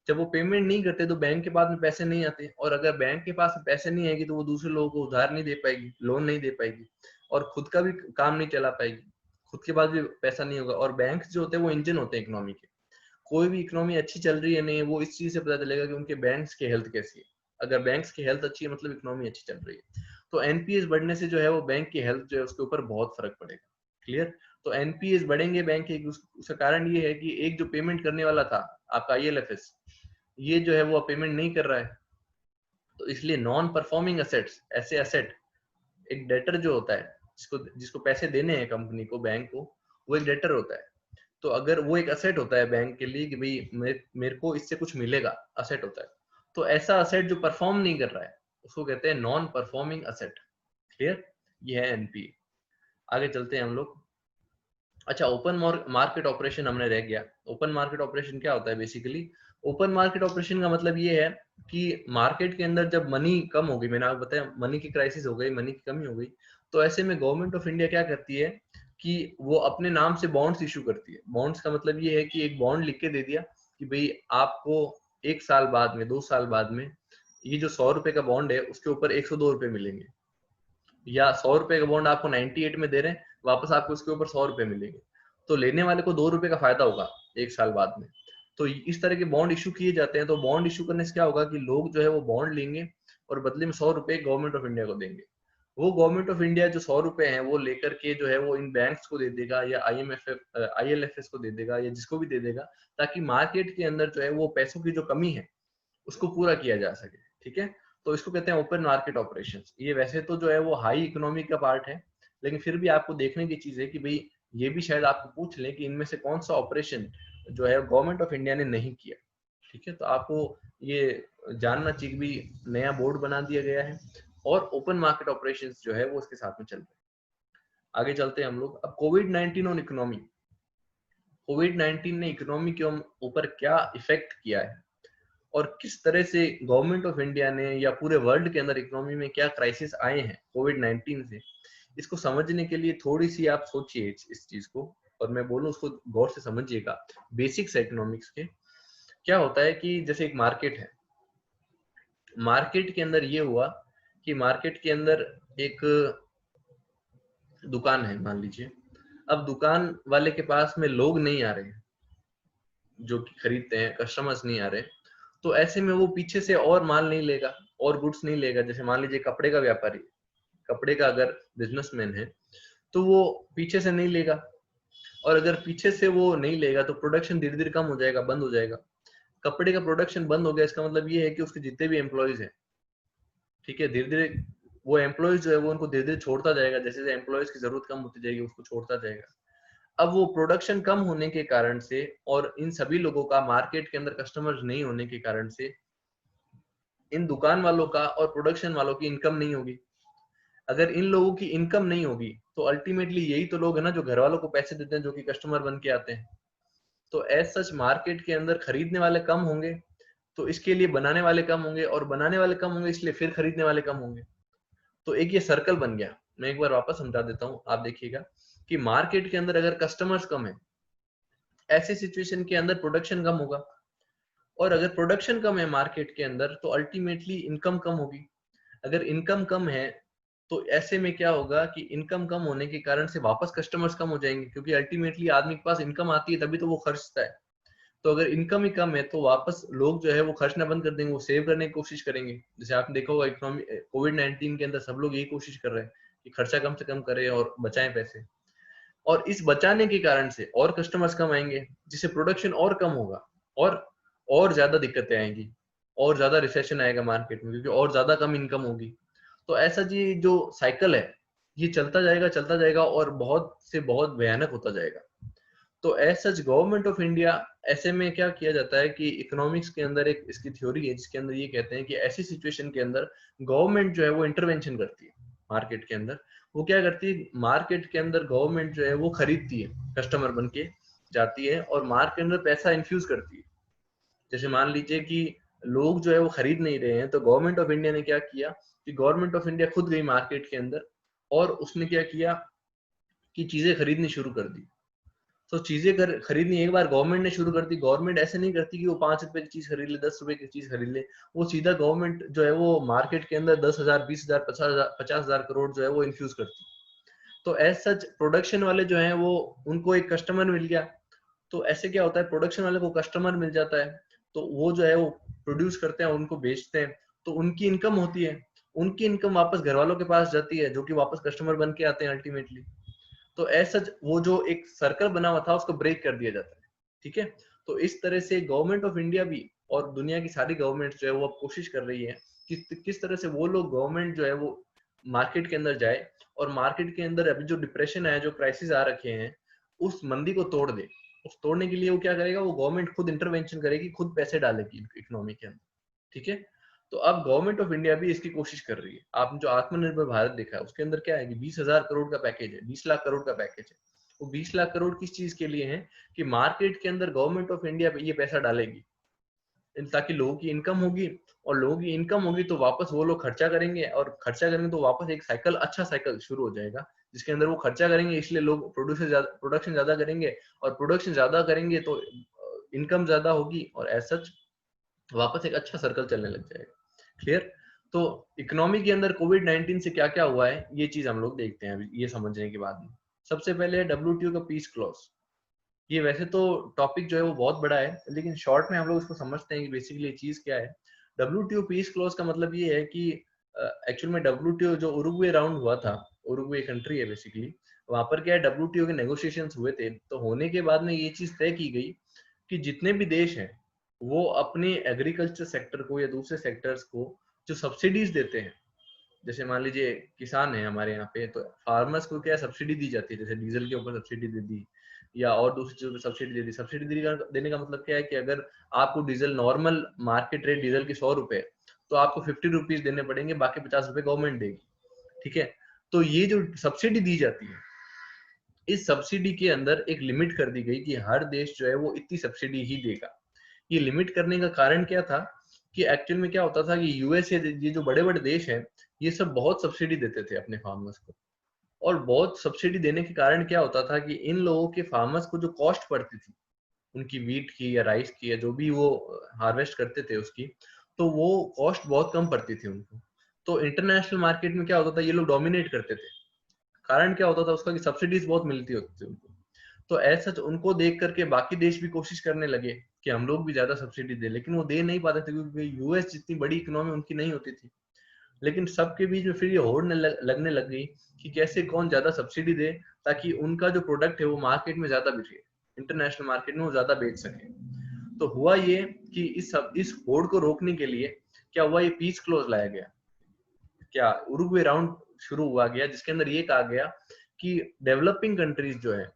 जब वो पेमेंट नहीं करते तो बैंक के पास में पैसे नहीं आते, और अगर बैंक के पास पैसे नहीं आएगी तो वो दूसरे लोगों को उधार नहीं दे पाएगी, लोन नहीं दे पाएगी, और खुद का भी काम नहीं चला पाएगी, खुद के पास भी पैसा नहीं होगा। और बैंक जो होते हैं वो इंजन होते हैं इकोनॉमी के। कोई भी इकोनॉमी अच्छी चल रही है नहीं है वो इस चीज से पता चलेगा कि उनके बैंक्स की हेल्थ कैसी है। अगर बैंक्स की हेल्थ अच्छी है मतलब इकोनॉमी अच्छी चल रही है। तो एनपीएस बढ़ने से जो है वो बैंक की हेल्थ जो है उसके ऊपर बहुत फर्क पड़ेगा। क्लियर। तो एनपीएस बढ़ेंगे बैंक के, उसका कारण ये है कि एक जो पेमेंट करने वाला था आपका आईएलएफएस, ये जो है वो पेमेंट नहीं कर रहा है। तो इसलिए नॉन परफॉर्मिंग एसेट्स, ऐसे एसेट, एक डेटर जो होता है जिसको जिसको पैसे देने हैं कंपनी को, बैंक को, वो एक डेटर होता है। तो अगर वो एक असेट होता है बैंक के लिए कि भाई मेरे को इससे कुछ मिलेगा, असेट होता है। तो ऐसा असेट जो परफॉर्म नहीं कर रहा है उसको कहते हैं नॉन परफॉर्मिंग असेट। क्लियर, ये है एनपीए। आगे चलते हैं हम लोग। अच्छा, ओपन मार्केट ऑपरेशन हमने रह गया। ओपन मार्केट ऑपरेशन क्या होता है बेसिकली? ओपन मार्केट ऑपरेशन का मतलब ये है कि मार्केट के अंदर जब मनी कम हो गई, मैंने आपको बताया मनी की क्राइसिस हो गई, मनी की कमी हो गई, तो ऐसे में गवर्नमेंट ऑफ इंडिया क्या करती है कि वो अपने नाम से बॉन्ड्स इशू करती है। बॉन्ड्स का मतलब ये है कि एक बॉन्ड लिख के दे दिया कि भाई आपको 1 साल बाद में, 2 साल बाद में, ये जो 100 रुपए का बॉन्ड है उसके ऊपर 102 रुपए मिलेंगे, या 100 रुपए का बॉन्ड आपको 98 में दे रहे हैं, वापस आपको उसके ऊपर 100 रुपए मिलेंगे। तो लेने वाले को 2 रुपए का फायदा होगा 1 साल बाद में। तो इस तरह के बॉन्ड इशू किए जाते हैं। तो बॉन्ड इशू करने से क्या होगा कि लोग जो है वो बॉन्ड लेंगे और बदले में 100 रुपए गवर्नमेंट ऑफ इंडिया को देंगे। वो गवर्नमेंट ऑफ इंडिया जो 100 रुपए हैं वो लेकर के जो है वो इन बैंक्स को दे देगा, या आईएलएफएस को दे देगा, या जिसको भी दे देगा, ताकि मार्केट के अंदर जो है वो पैसों की जो कमी है उसको पूरा किया जा सके। ठीक है, तो इसको कहते हैं ओपन मार्केट ऑपरेशंस। ये वैसे तो जो है वो हाई इकोनॉमी का पार्ट है, लेकिन फिर भी आपको देखने की चीज है कि भाई ये भी शायद आपको पूछ लें कि इनमें से कौन सा ऑपरेशन जो है गवर्नमेंट ऑफ इंडिया ने नहीं किया। ठीक है, तो आपको ये जानना चाहिए कि भी नया बोर्ड बना दिया गया है और ओपन मार्केट ऑपरेशंस जो है वो उसके साथ में चल रहे हैं। आगे चलते हैं हम लोग। अब कोविड-19 और इकोनॉमी। कोविड-19 ने इकोनॉमी के ऊपर क्या इफेक्ट किया है और किस तरह से गवर्नमेंट ऑफ इंडिया ने या पूरे वर्ल्ड के अंदर इकोनॉमी में क्या क्राइसिस आए हैं कोविड-19 से, इसको समझने के लिए थोड़ी सी आप सोचिए इस चीज को, और मैं बोलूं उसको गौर से समझिएगा। बेसिक्स इकोनॉमिक्स के क्या होता है कि जैसे एक मार्केट है, मार्केट के अंदर ये हुआ कि मार्केट के अंदर एक दुकान है मान लीजिए। अब दुकान वाले के पास में लोग नहीं आ रहे हैं जो कि खरीदते हैं, कस्टमर्स नहीं आ रहे, तो ऐसे में वो पीछे से और माल नहीं लेगा और गुड्स नहीं लेगा। जैसे मान लीजिए कपड़े का व्यापारी, कपड़े का अगर बिजनेसमैन है तो वो पीछे से नहीं लेगा, और अगर पीछे से वो नहीं लेगा तो प्रोडक्शन धीरे धीरे कम हो जाएगा, बंद हो जाएगा। कपड़े का प्रोडक्शन बंद हो गया, इसका मतलब ये है कि उसके जितने भी एम्प्लॉयज हैं, ठीक है, धीरे धीरे वो एम्प्लॉयज जो है वो उनको धीरे धीरे छोड़ता जाएगा। जैसे जैसे एम्प्लॉयज की जरूरत कम होती जाएगी उसको छोड़ता जाएगा। अब वो प्रोडक्शन कम होने के कारण से और इन सभी लोगों का मार्केट के अंदर कस्टमर्स नहीं होने के कारण से इन दुकान वालों का और प्रोडक्शन वालों की इनकम नहीं होगी। अगर इन लोगों की इनकम नहीं होगी तो अल्टीमेटली यही तो लोग है ना जो घर वालों को पैसे देते हैं, जो कि कस्टमर बन के आते हैं। तो एज सच मार्केट के अंदर खरीदने वाले कम होंगे तो इसके लिए बनाने वाले कम होंगे, और बनाने वाले कम होंगे इसलिए फिर खरीदने वाले कम होंगे। तो एक ये सर्कल बन गया। मैं एक बार वापस समझा देता हूँ, आप देखिएगा कि मार्केट के अंदर अगर कस्टमर्स कम है, ऐसी सिचुएशन के अंदर प्रोडक्शन कम होगा, और अगर प्रोडक्शन कम है मार्केट के अंदर तो अल्टीमेटली इनकम कम होगी। अगर इनकम कम है तो ऐसे में क्या होगा कि इनकम कम होने के कारण से वापस कस्टमर्स कम हो जाएंगे, क्योंकि अल्टीमेटली आदमी के पास इनकम आती है तभी तो वो खर्चता है। तो अगर इनकम ही कम है तो वापस लोग जो है वो खर्चना बंद कर देंगे, वो सेव करने की कोशिश करेंगे। जैसे आपने देखा होगा इकोनॉमी कोविड-19 के अंदर सब लोग यही कोशिश कर रहे हैं कि खर्चा कम से कम करें और बचाएं पैसे, और इस बचाने के कारण से और कस्टमर्स कम आएंगे जिससे प्रोडक्शन और कम होगा, और ज्यादा दिक्कतें आएंगी, और ज्यादा रिसेशन आएगा मार्केट में, क्योंकि और ज्यादा कम इनकम होगी। तो ऐसा जी जो साइकिल है ये चलता जाएगा और बहुत से बहुत भयानक होता जाएगा। तो as such government of India, ऐसे में क्या किया जाता है कि इकोनॉमिक्स के अंदर एक इसकी थ्योरी है जिसके अंदर ये कहते हैं कि ऐसी सिचुएशन के अंदर गवर्नमेंट जो है वो इंटरवेंशन करती है मार्केट के अंदर। वो क्या करती है, मार्केट के अंदर गवर्नमेंट जो है वो खरीदती है, कस्टमर बन के जाती है और मार्केट के अंदर पैसा इन्फ्यूज करती है। जैसे मान लीजिए कि लोग जो है वो खरीद नहीं रहे हैं, तो गवर्नमेंट ऑफ इंडिया ने क्या किया कि गवर्नमेंट ऑफ इंडिया खुद गई मार्केट के अंदर और उसने क्या किया कि चीजें खरीदनी शुरू कर दी। तो चीजें खरीदनी एक बार गवर्नमेंट ने शुरू कर दी। गवर्नमेंट ऐसे नहीं करती कि वो 5 रुपए की चीज खरीद ले, 10 रुपए की चीज खरीद ले। वो सीधा गवर्नमेंट जो है वो मार्केट के अंदर 10,000, 20,000, 50,000 करोड़ जो है वो इन्फ्यूज करती। तो एज सच प्रोडक्शन वाले जो है वो, उनको एक कस्टमर मिल गया। तो ऐसे क्या होता है, प्रोडक्शन वाले को कस्टमर मिल जाता है तो वो जो है वो प्रोड्यूस करते हैं, उनको बेचते हैं, तो उनकी इनकम होती है। उनकी इनकम वापस घर वालों के पास जाती है जो कि वापस कस्टमर बन के आते हैं अल्टीमेटली। तो ऐसा वो जो एक सर्कल बना हुआ था उसको ब्रेक कर दिया जाता है। ठीक है, तो इस तरह से गवर्नमेंट ऑफ इंडिया भी और दुनिया की सारी गवर्नमेंट जो है वो अब कोशिश कर रही है कि किस तरह से वो लोग गवर्नमेंट जो है वो मार्केट के अंदर जाए और मार्केट के अंदर अभी जो डिप्रेशन है, जो क्राइसिस आ रखे हैं, उस मंदी को तोड़ दे। उस तोड़ने के लिए वो क्या करेगा, वो गवर्नमेंट खुद इंटरवेंशन करेगी, खुद पैसे डालेगी इकोनॉमी के अंदर। ठीक है, तो अब गवर्नमेंट ऑफ इंडिया भी इसकी कोशिश कर रही है। आपने जो आत्मनिर्भर भारत देखा है उसके अंदर क्या है कि 20,000 करोड़ का पैकेज है, 20 लाख करोड़ का पैकेज है। वो 20 लाख करोड़ किस चीज के लिए है कि मार्केट के अंदर गवर्नमेंट ऑफ इंडिया ये पैसा डालेगी ताकि लोगों की इनकम होगी, और लोगों की इनकम होगी तो वापस वो लोग खर्चा करेंगे, और खर्चा करेंगे तो वापस एक साइकिल, अच्छा साइकिल शुरू हो जाएगा जिसके अंदर वो खर्चा करेंगे इसलिए लोग प्रोडक्शन ज्यादा करेंगे, और प्रोडक्शन ज्यादा करेंगे तो इनकम ज्यादा होगी, और एज सच वापस एक अच्छा सर्कल चलने लग जाएगा। क्लियर? तो इकोनॉमी के अंदर कोविड-19 से क्या क्या हुआ है ये चीज हम लोग देखते हैं अभी ये समझने के बाद में। सबसे पहले डब्ल्यूटीओ का पीस क्लॉज। ये वैसे तो टॉपिक जो है वो बहुत बड़ा है, लेकिन शॉर्ट में हम लोग इसको समझते हैं कि बेसिकली ये चीज क्या है। डब्ल्यूटीओ पीस क्लॉज का मतलब ये है कि एक्चुअल में डब्ल्यूटीओ जो उरुग्वे राउंड हुआ था, उरुग्वे कंट्री है बेसिकली, वहां पर क्या है डब्ल्यूटीओ के नेगोशिएशंस हुए थे। तो होने के बाद में ये चीज तय की गई कि जितने भी देश हैं वो अपने एग्रीकल्चर सेक्टर को या दूसरे सेक्टर्स को जो सब्सिडीज देते हैं, जैसे मान लीजिए किसान है हमारे यहाँ पे, तो फार्मर्स को क्या सब्सिडी दी जाती है, जैसे डीजल के ऊपर सब्सिडी दे दी या और दूसरी चीजों पर सब्सिडी दे दी। सब्सिडी देने का मतलब क्या है कि अगर आपको diesel normal market rate diesel के 100 रुपए, तो आपको 50 रुपीज देने पड़ेंगे, बाकी 50 रुपए गवर्नमेंट देगी। ठीक है, तो ये जो सब्सिडी दी जाती है इस सब्सिडी के अंदर एक लिमिट कर दी गई कि हर देश जो है वो इतनी सब्सिडी ही देगा। ये लिमिट करने का कारण क्या था कि एक्चुअल में क्या होता था कि यूएसए, ये जो बड़े बड़े देश हैं, ये सब बहुत सब्सिडी देते थे अपने फार्मर्स को। और बहुत सब्सिडी देने के कारण क्या होता था कि इन लोगों के फार्मर्स को जो कॉस्ट पड़ती थी उनकी वीट की या राइस की या जो भी वो हार्वेस्ट करते थे उसकी, तो वो कॉस्ट बहुत कम पड़ती थी उनको। तो इंटरनेशनल मार्केट में क्या होता था, ये लोग डोमिनेट करते थे। कारण क्या होता था उसका कि सब्सिडीज बहुत मिलती होती थी उनको। तो ऐसा उनको देख करके बाकी देश भी कोशिश करने लगे कि हम लोग भी ज्यादा सब्सिडी दे, लेकिन वो दे नहीं पाते थे क्योंकि यूएस जितनी बड़ी इकोनॉमी उनकी नहीं होती थी। लेकिन सबके बीच में फिर ये होड़ लगने लग गई कि कैसे कौन ज्यादा सब्सिडी दे ताकि उनका जो प्रोडक्ट है वो मार्केट में ज्यादा बिके, इंटरनेशनल मार्केट में वो ज्यादा बेच सके। तो हुआ ये कि इस होड़ को रोकने के लिए क्या हुआ, ये पीस क्लोज लाया गया। क्या उरुग्वे राउंड शुरू हुआ गया जिसके अंदर ये कहा गया कि डेवलपिंग कंट्रीज जो है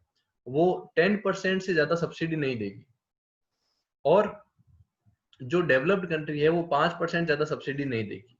वो 10% से ज्यादा सब्सिडी नहीं देगी, और जो डेवलप्ड कंट्री है वो 5% ज्यादा सब्सिडी नहीं देगी।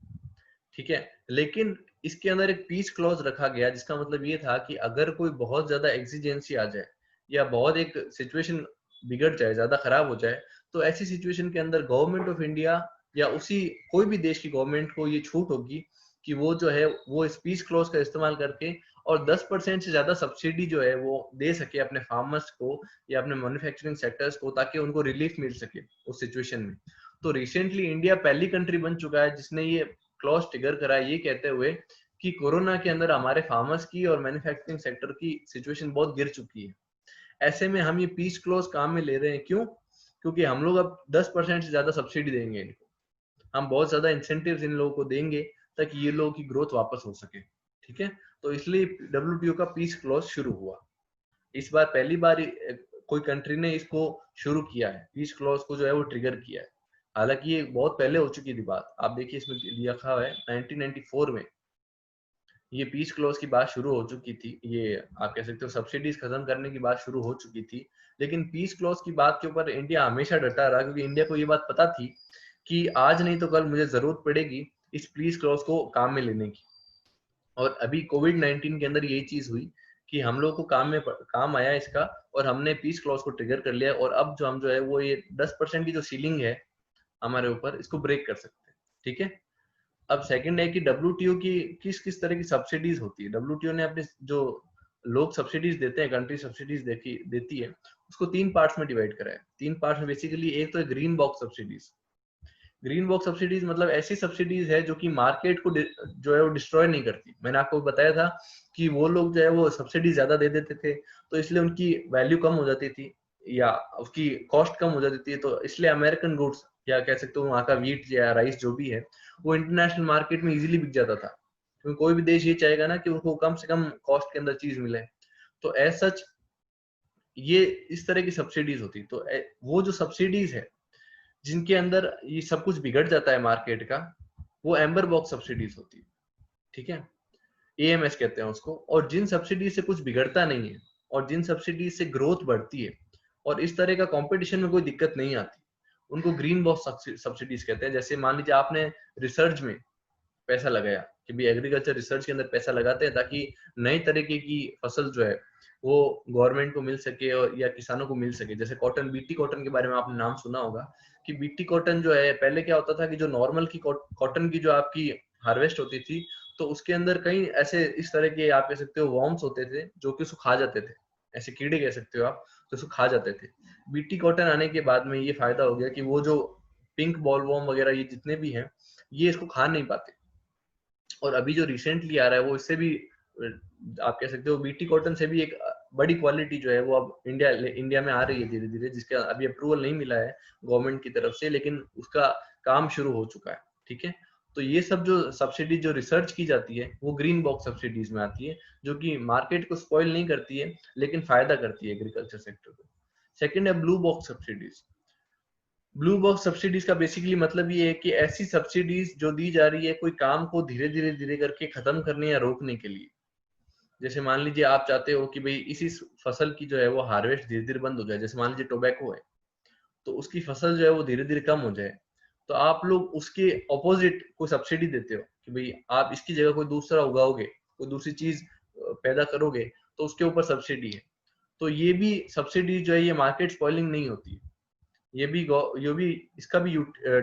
ठीक है, लेकिन इसके अंदर एक पीस क्लॉज रखा गया जिसका मतलब ये था कि अगर कोई बहुत ज्यादा एक्सीजेंसी आ जाए या बहुत एक सिचुएशन बिगड़ जाए, ज्यादा खराब हो जाए, तो ऐसी सिचुएशन के अंदर गवर्नमेंट ऑफ इंडिया या उसी कोई भी देश की गवर्नमेंट को ये छूट होगी कि वो जो है वो इस पीस क्लॉज का इस्तेमाल करके और 10% से ज्यादा सब्सिडी जो है वो दे सके अपने फार्मर्स को या अपने मैन्युफैक्चरिंग सेक्टर्स को, ताकि उनको रिलीफ मिल सके उस सिचुएशन में। तो रिसेंटली इंडिया पहली कंट्री बन चुका है जिसने ये क्लॉज ट्रिगर करा, ये कहते हुए कि कोरोना के अंदर हमारे फार्मर्स की और मैन्युफैक्चरिंग सेक्टर की सिचुएशन बहुत गिर चुकी है। ऐसे में हम ये पीस क्लॉज काम में ले रहे हैं। क्यों? क्योंकि हम लोग अब 10% से ज्यादा सब्सिडी देंगे इनको, हम बहुत ज्यादा इंसेंटिव्स इन लोगों को देंगे ताकि ये लोगों की ग्रोथ वापस हो सके। ठीक है, तो इसलिए डब्ल्यूटीओ का पीस क्लॉज शुरू हुआ। इस बार पहली बार कोई कंट्री ने इसको शुरू किया है, पीस क्लॉज को जो है वो ट्रिगर किया है। हालांकि ये बहुत पहले हो चुकी थी बात, आप देखिए इसमें लिखा हुआ है 1994 में ये पीस क्लॉज की बात शुरू हो चुकी थी। ये आप कह सकते हो सब्सिडीज खत्म करने की बात शुरू हो चुकी थी, लेकिन पीस क्लॉज की बात के ऊपर इंडिया हमेशा डटा रहा क्योंकि इंडिया को ये बात पता थी कि आज नहीं तो कल मुझे जरूरत पड़ेगी इस पीस क्लॉज को काम में लेने की। और अभी कोविड-19 के अंदर यही चीज हुई कि हम लोग को काम आया इसका, और हमने पीस क्लॉज को ट्रिगर कर लिया, और अब जो हम जो है वो ये 10% की जो सीलिंग है हमारे ऊपर, इसको ब्रेक कर सकते हैं। ठीक है, अब सेकंड है कि डब्ल्यूटीओ की किस किस तरह की सब्सिडीज होती है। डब्ल्यूटीओ ने अपने जो लोग सब्सिडीज देते हैं, कंट्री सब्सिडीज देती है, उसको 3 पार्ट्स में डिवाइड करा है। 3 पार्ट्स में बेसिकली एक तो है green box subsidies. Green box subsidies मतलब ऐसी सब्सिडीज है जो कि मार्केट को जो है वो डिस्ट्रॉय नहीं करती। मैंने आपको बताया था कि वो लोग जो है वो सब्सिडी ज्यादा दे देते थे तो इसलिए उनकी वैल्यू कम हो जाती थी या उसकी कॉस्ट कम हो जाती थी, तो इसलिए अमेरिकन गुड्स या कह सकते हो वहाँ का वीट या राइस जो भी है वो इंटरनेशनल मार्केट में इजीली बिक जाता था, क्योंकि कोई भी देश ये चाहेगा ना कि उनको कम से कम कॉस्ट के अंदर चीज मिले। तो एज सच ये इस तरह की सब्सिडीज होती। तो वो जो सब्सिडीज है जिनके अंदर ये सब कुछ बिगड़ जाता है मार्केट का, वो एम्बर बॉक्स सब्सिडीज होती है। ठीक है, एएमएस कहते हैं उसको। और जिन सब्सिडी से कुछ बिगड़ता नहीं है और जिन सब्सिडी से ग्रोथ बढ़ती है और इस तरह का कंपटीशन में कोई दिक्कत नहीं आती, उनको ग्रीन बॉक्स सब्सिडीज कहते हैं। जैसे मान लीजिए आपने रिसर्च में पैसा लगाया कि भी एग्रीकल्चर रिसर्च के अंदर पैसा लगाते हैं ताकि नई तरीके की फसल जो है वो गवर्नमेंट को मिल सके और या किसानों को मिल सके। जैसे कॉटन, बीटी कॉटन के बारे में आपने नाम सुना होगा कि बीटी कॉटन जो है, पहले क्या होता था कि जो नॉर्मल की कॉटन की जो आपकी हार्वेस्ट होती थी तो उसके अंदर कई ऐसे इस तरह के आप कह सकते हो वॉर्म्स होते थे जो कि उसको खा जाते थे, ऐसे कीड़े कह सकते हो आप, तो उसको खा जाते थे। बीटी कॉटन आने के बाद में ये फायदा हो गया कि वो जो पिंक बॉल वॉर्म वगैरह ये जितने भी हैं ये इसको खा नहीं पाते। और अभी जो रिसेंटली आ रहा है वो इससे भी आप कह सकते हो बीटी कॉटन से भी एक बड़ी क्वालिटी जो है वो अब इंडिया में आ रही है धीरे धीरे, जिसका अभी अप्रूवल नहीं मिला है गवर्नमेंट की तरफ से, लेकिन उसका काम शुरू हो चुका है। ठीक है, तो ये सब जो सब्सिडी जो रिसर्च की जाती है वो ग्रीन बॉक्स सब्सिडीज में आती है, जो कि मार्केट को स्पॉइल नहीं करती है लेकिन फायदा करती है एग्रीकल्चर सेक्टर को। सेकंड है blue box subsidies. Blue box subsidies का बेसिकली मतलब ये है कि ऐसी सब्सिडीज जो दी जा रही है कोई काम को धीरे धीरे धीरे करके खत्म करने या रोकने के लिए। जैसे मान लीजिए आप चाहते हो कि भाई इसी फसल की जो है वो हार्वेस्ट धीरे धीरे बंद हो जाए, जैसे मान लीजिए टोबैको है तो उसकी फसल जो है वो धीरे धीरे कम हो जाए, तो आप लोग उसके ऑपोजिट कोई सब्सिडी देते हो कि भाई आप इसकी जगह कोई दूसरा उगाओगे, कोई दूसरी चीज पैदा करोगे, तो उसके ऊपर सब्सिडी है। तो ये भी सब्सिडी जो है ये मार्केट स्पॉइलिंग नहीं होती है। ये भी इसका भी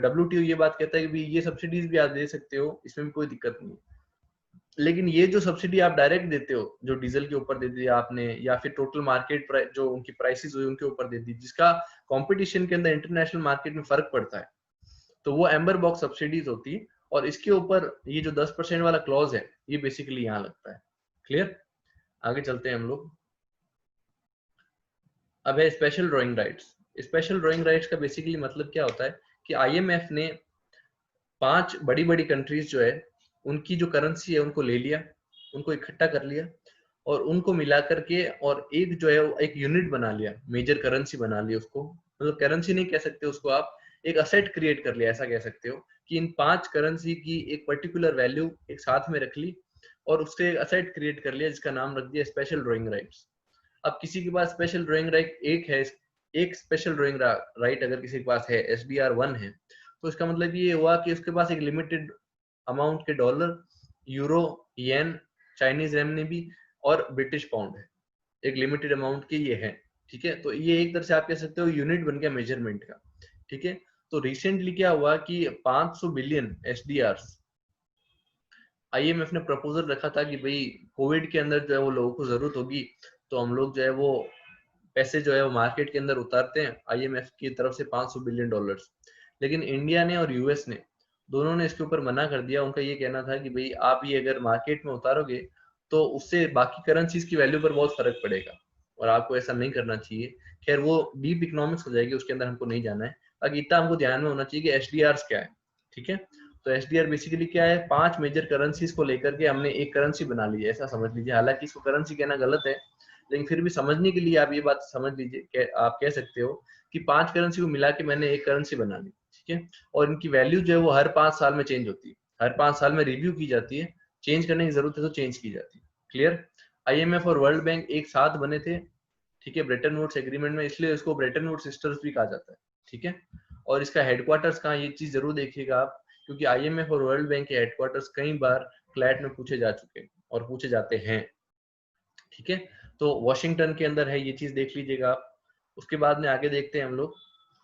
WTO ये बात कहता है कि ये सब्सिडीज भी आप दे सकते हो, इसमें भी कोई दिक्कत नहीं है। लेकिन ये जो सब्सिडी आप डायरेक्ट देते हो, जो डीजल के ऊपर दे दी आपने, या फिर टोटल मार्केट जो उनकी प्राइसेस हुई उनके ऊपर दे दी, जिसका कंपटीशन के अंदर इंटरनेशनल मार्केट में फर्क पड़ता है, तो वो एम्बर बॉक्स सब्सिडीज होती है। और इसके ऊपर ये जो 10% वाला क्लॉज है ये बेसिकली यहाँ लगता है। क्लियर? आगे चलते हैं हम लोग। अब है special drawing rights. Special drawing rights का बेसिकली मतलब क्या होता है कि IMF ने 5 बड़ी बड़ी कंट्रीज जो है उनकी जो करेंसी है उनको ले लिया, उनको इकट्ठा कर लिया और उनको मिला करके और एक जो है एक यूनिट बना लिया, मेजर करेंसी बना लिया उसको। मतलब करेंसी नहीं कह सकते उसको आप, एक असेट क्रिएट कर लिया, ऐसा कह सकते हो कि इन 5 करेंसी की एक पर्टिकुलर वैल्यू एक साथ में रख ली और उससे एक असेट क्रिएट कर लिया जिसका नाम रख दिया स्पेशल ड्राइंग राइट्स। अब किसी के पास स्पेशल ड्राइंग राइट एक है, एक स्पेशल ड्राइंग राइट अगर किसी के पास है, SDR1 है, तो इसका मतलब ये हुआ कि उसके पास एक लिमिटेड अमाउंट के डॉलर, यूरो, येन, चाइनीज रेमनेबी और ब्रिटिश पाउंड है, एक लिमिटेड अमाउंट के ये है। ठीक है, तो ये एक तरह से आप कह सकते हो यूनिट बन गया मेजरमेंट का। ठीक है, तो रिसेंटली क्या हुआ कि 500 बिलियन SDRs IMF ने प्रपोजल रखा था कि भाई कोविड के अंदर जो है वो लोगों को जरूरत होगी, तो हम लोग जो है वो पैसे जो है वो मार्केट के अंदर उतारते हैं IMF की तरफ से $500 बिलियन। लेकिन इंडिया ने और US ने दोनों ने इसके ऊपर मना कर दिया। उनका ये कहना था कि भाई आप ये अगर मार्केट में उतारोगे तो उससे बाकी करेंसीज की वैल्यू पर बहुत फर्क पड़ेगा और आपको ऐसा नहीं करना चाहिए। खैर वो डीप इकोनॉमिक्स हो जाएगी, उसके अंदर हमको नहीं जाना है। बाकी इतना हमको ध्यान में होना चाहिए कि SDRs क्या है। ठीक है, तो SDR बेसिकली क्या है, 5 मेजर करेंसीज को लेकर के हमने एक करेंसी बना ली है, ऐसा समझ लीजिए। हालांकि इसको करेंसी कहना गलत है, लेकिन फिर भी समझने के लिए आप ये बात समझ लीजिए, आप कह सकते हो कि 5 करेंसी को मिला के मैंने एक करेंसी बना ली। ठीक है, और इनकी वैल्यू जो है वो हर 5 साल में चेंज होती है, हर 5 साल में रिव्यू की जाती है, चेंज करने की जरूरत है तो चेंज की जाती है। क्लियर? IMF और वर्ल्ड बैंक एक साथ बने थे, ठीक है, ब्रेटन वुड्स एग्रीमेंट में, इसलिए इसको ब्रेटन वुड्स सिस्टर्स भी कहा जाता है। ठीक है, और इसका हेडक्वार्टर्स कहाँ, ये चीज जरूर देखिएगा आप, क्योंकि IMF और वर्ल्ड बैंक के हेडक्वार्टर्स कई बार क्लैट में पूछे जा चुके हैं और पूछे जाते हैं। ठीक है, तो वॉशिंगटन के अंदर है, ये चीज देख लीजिएगा आप। उसके बाद में आगे देखते हैं हम लोग,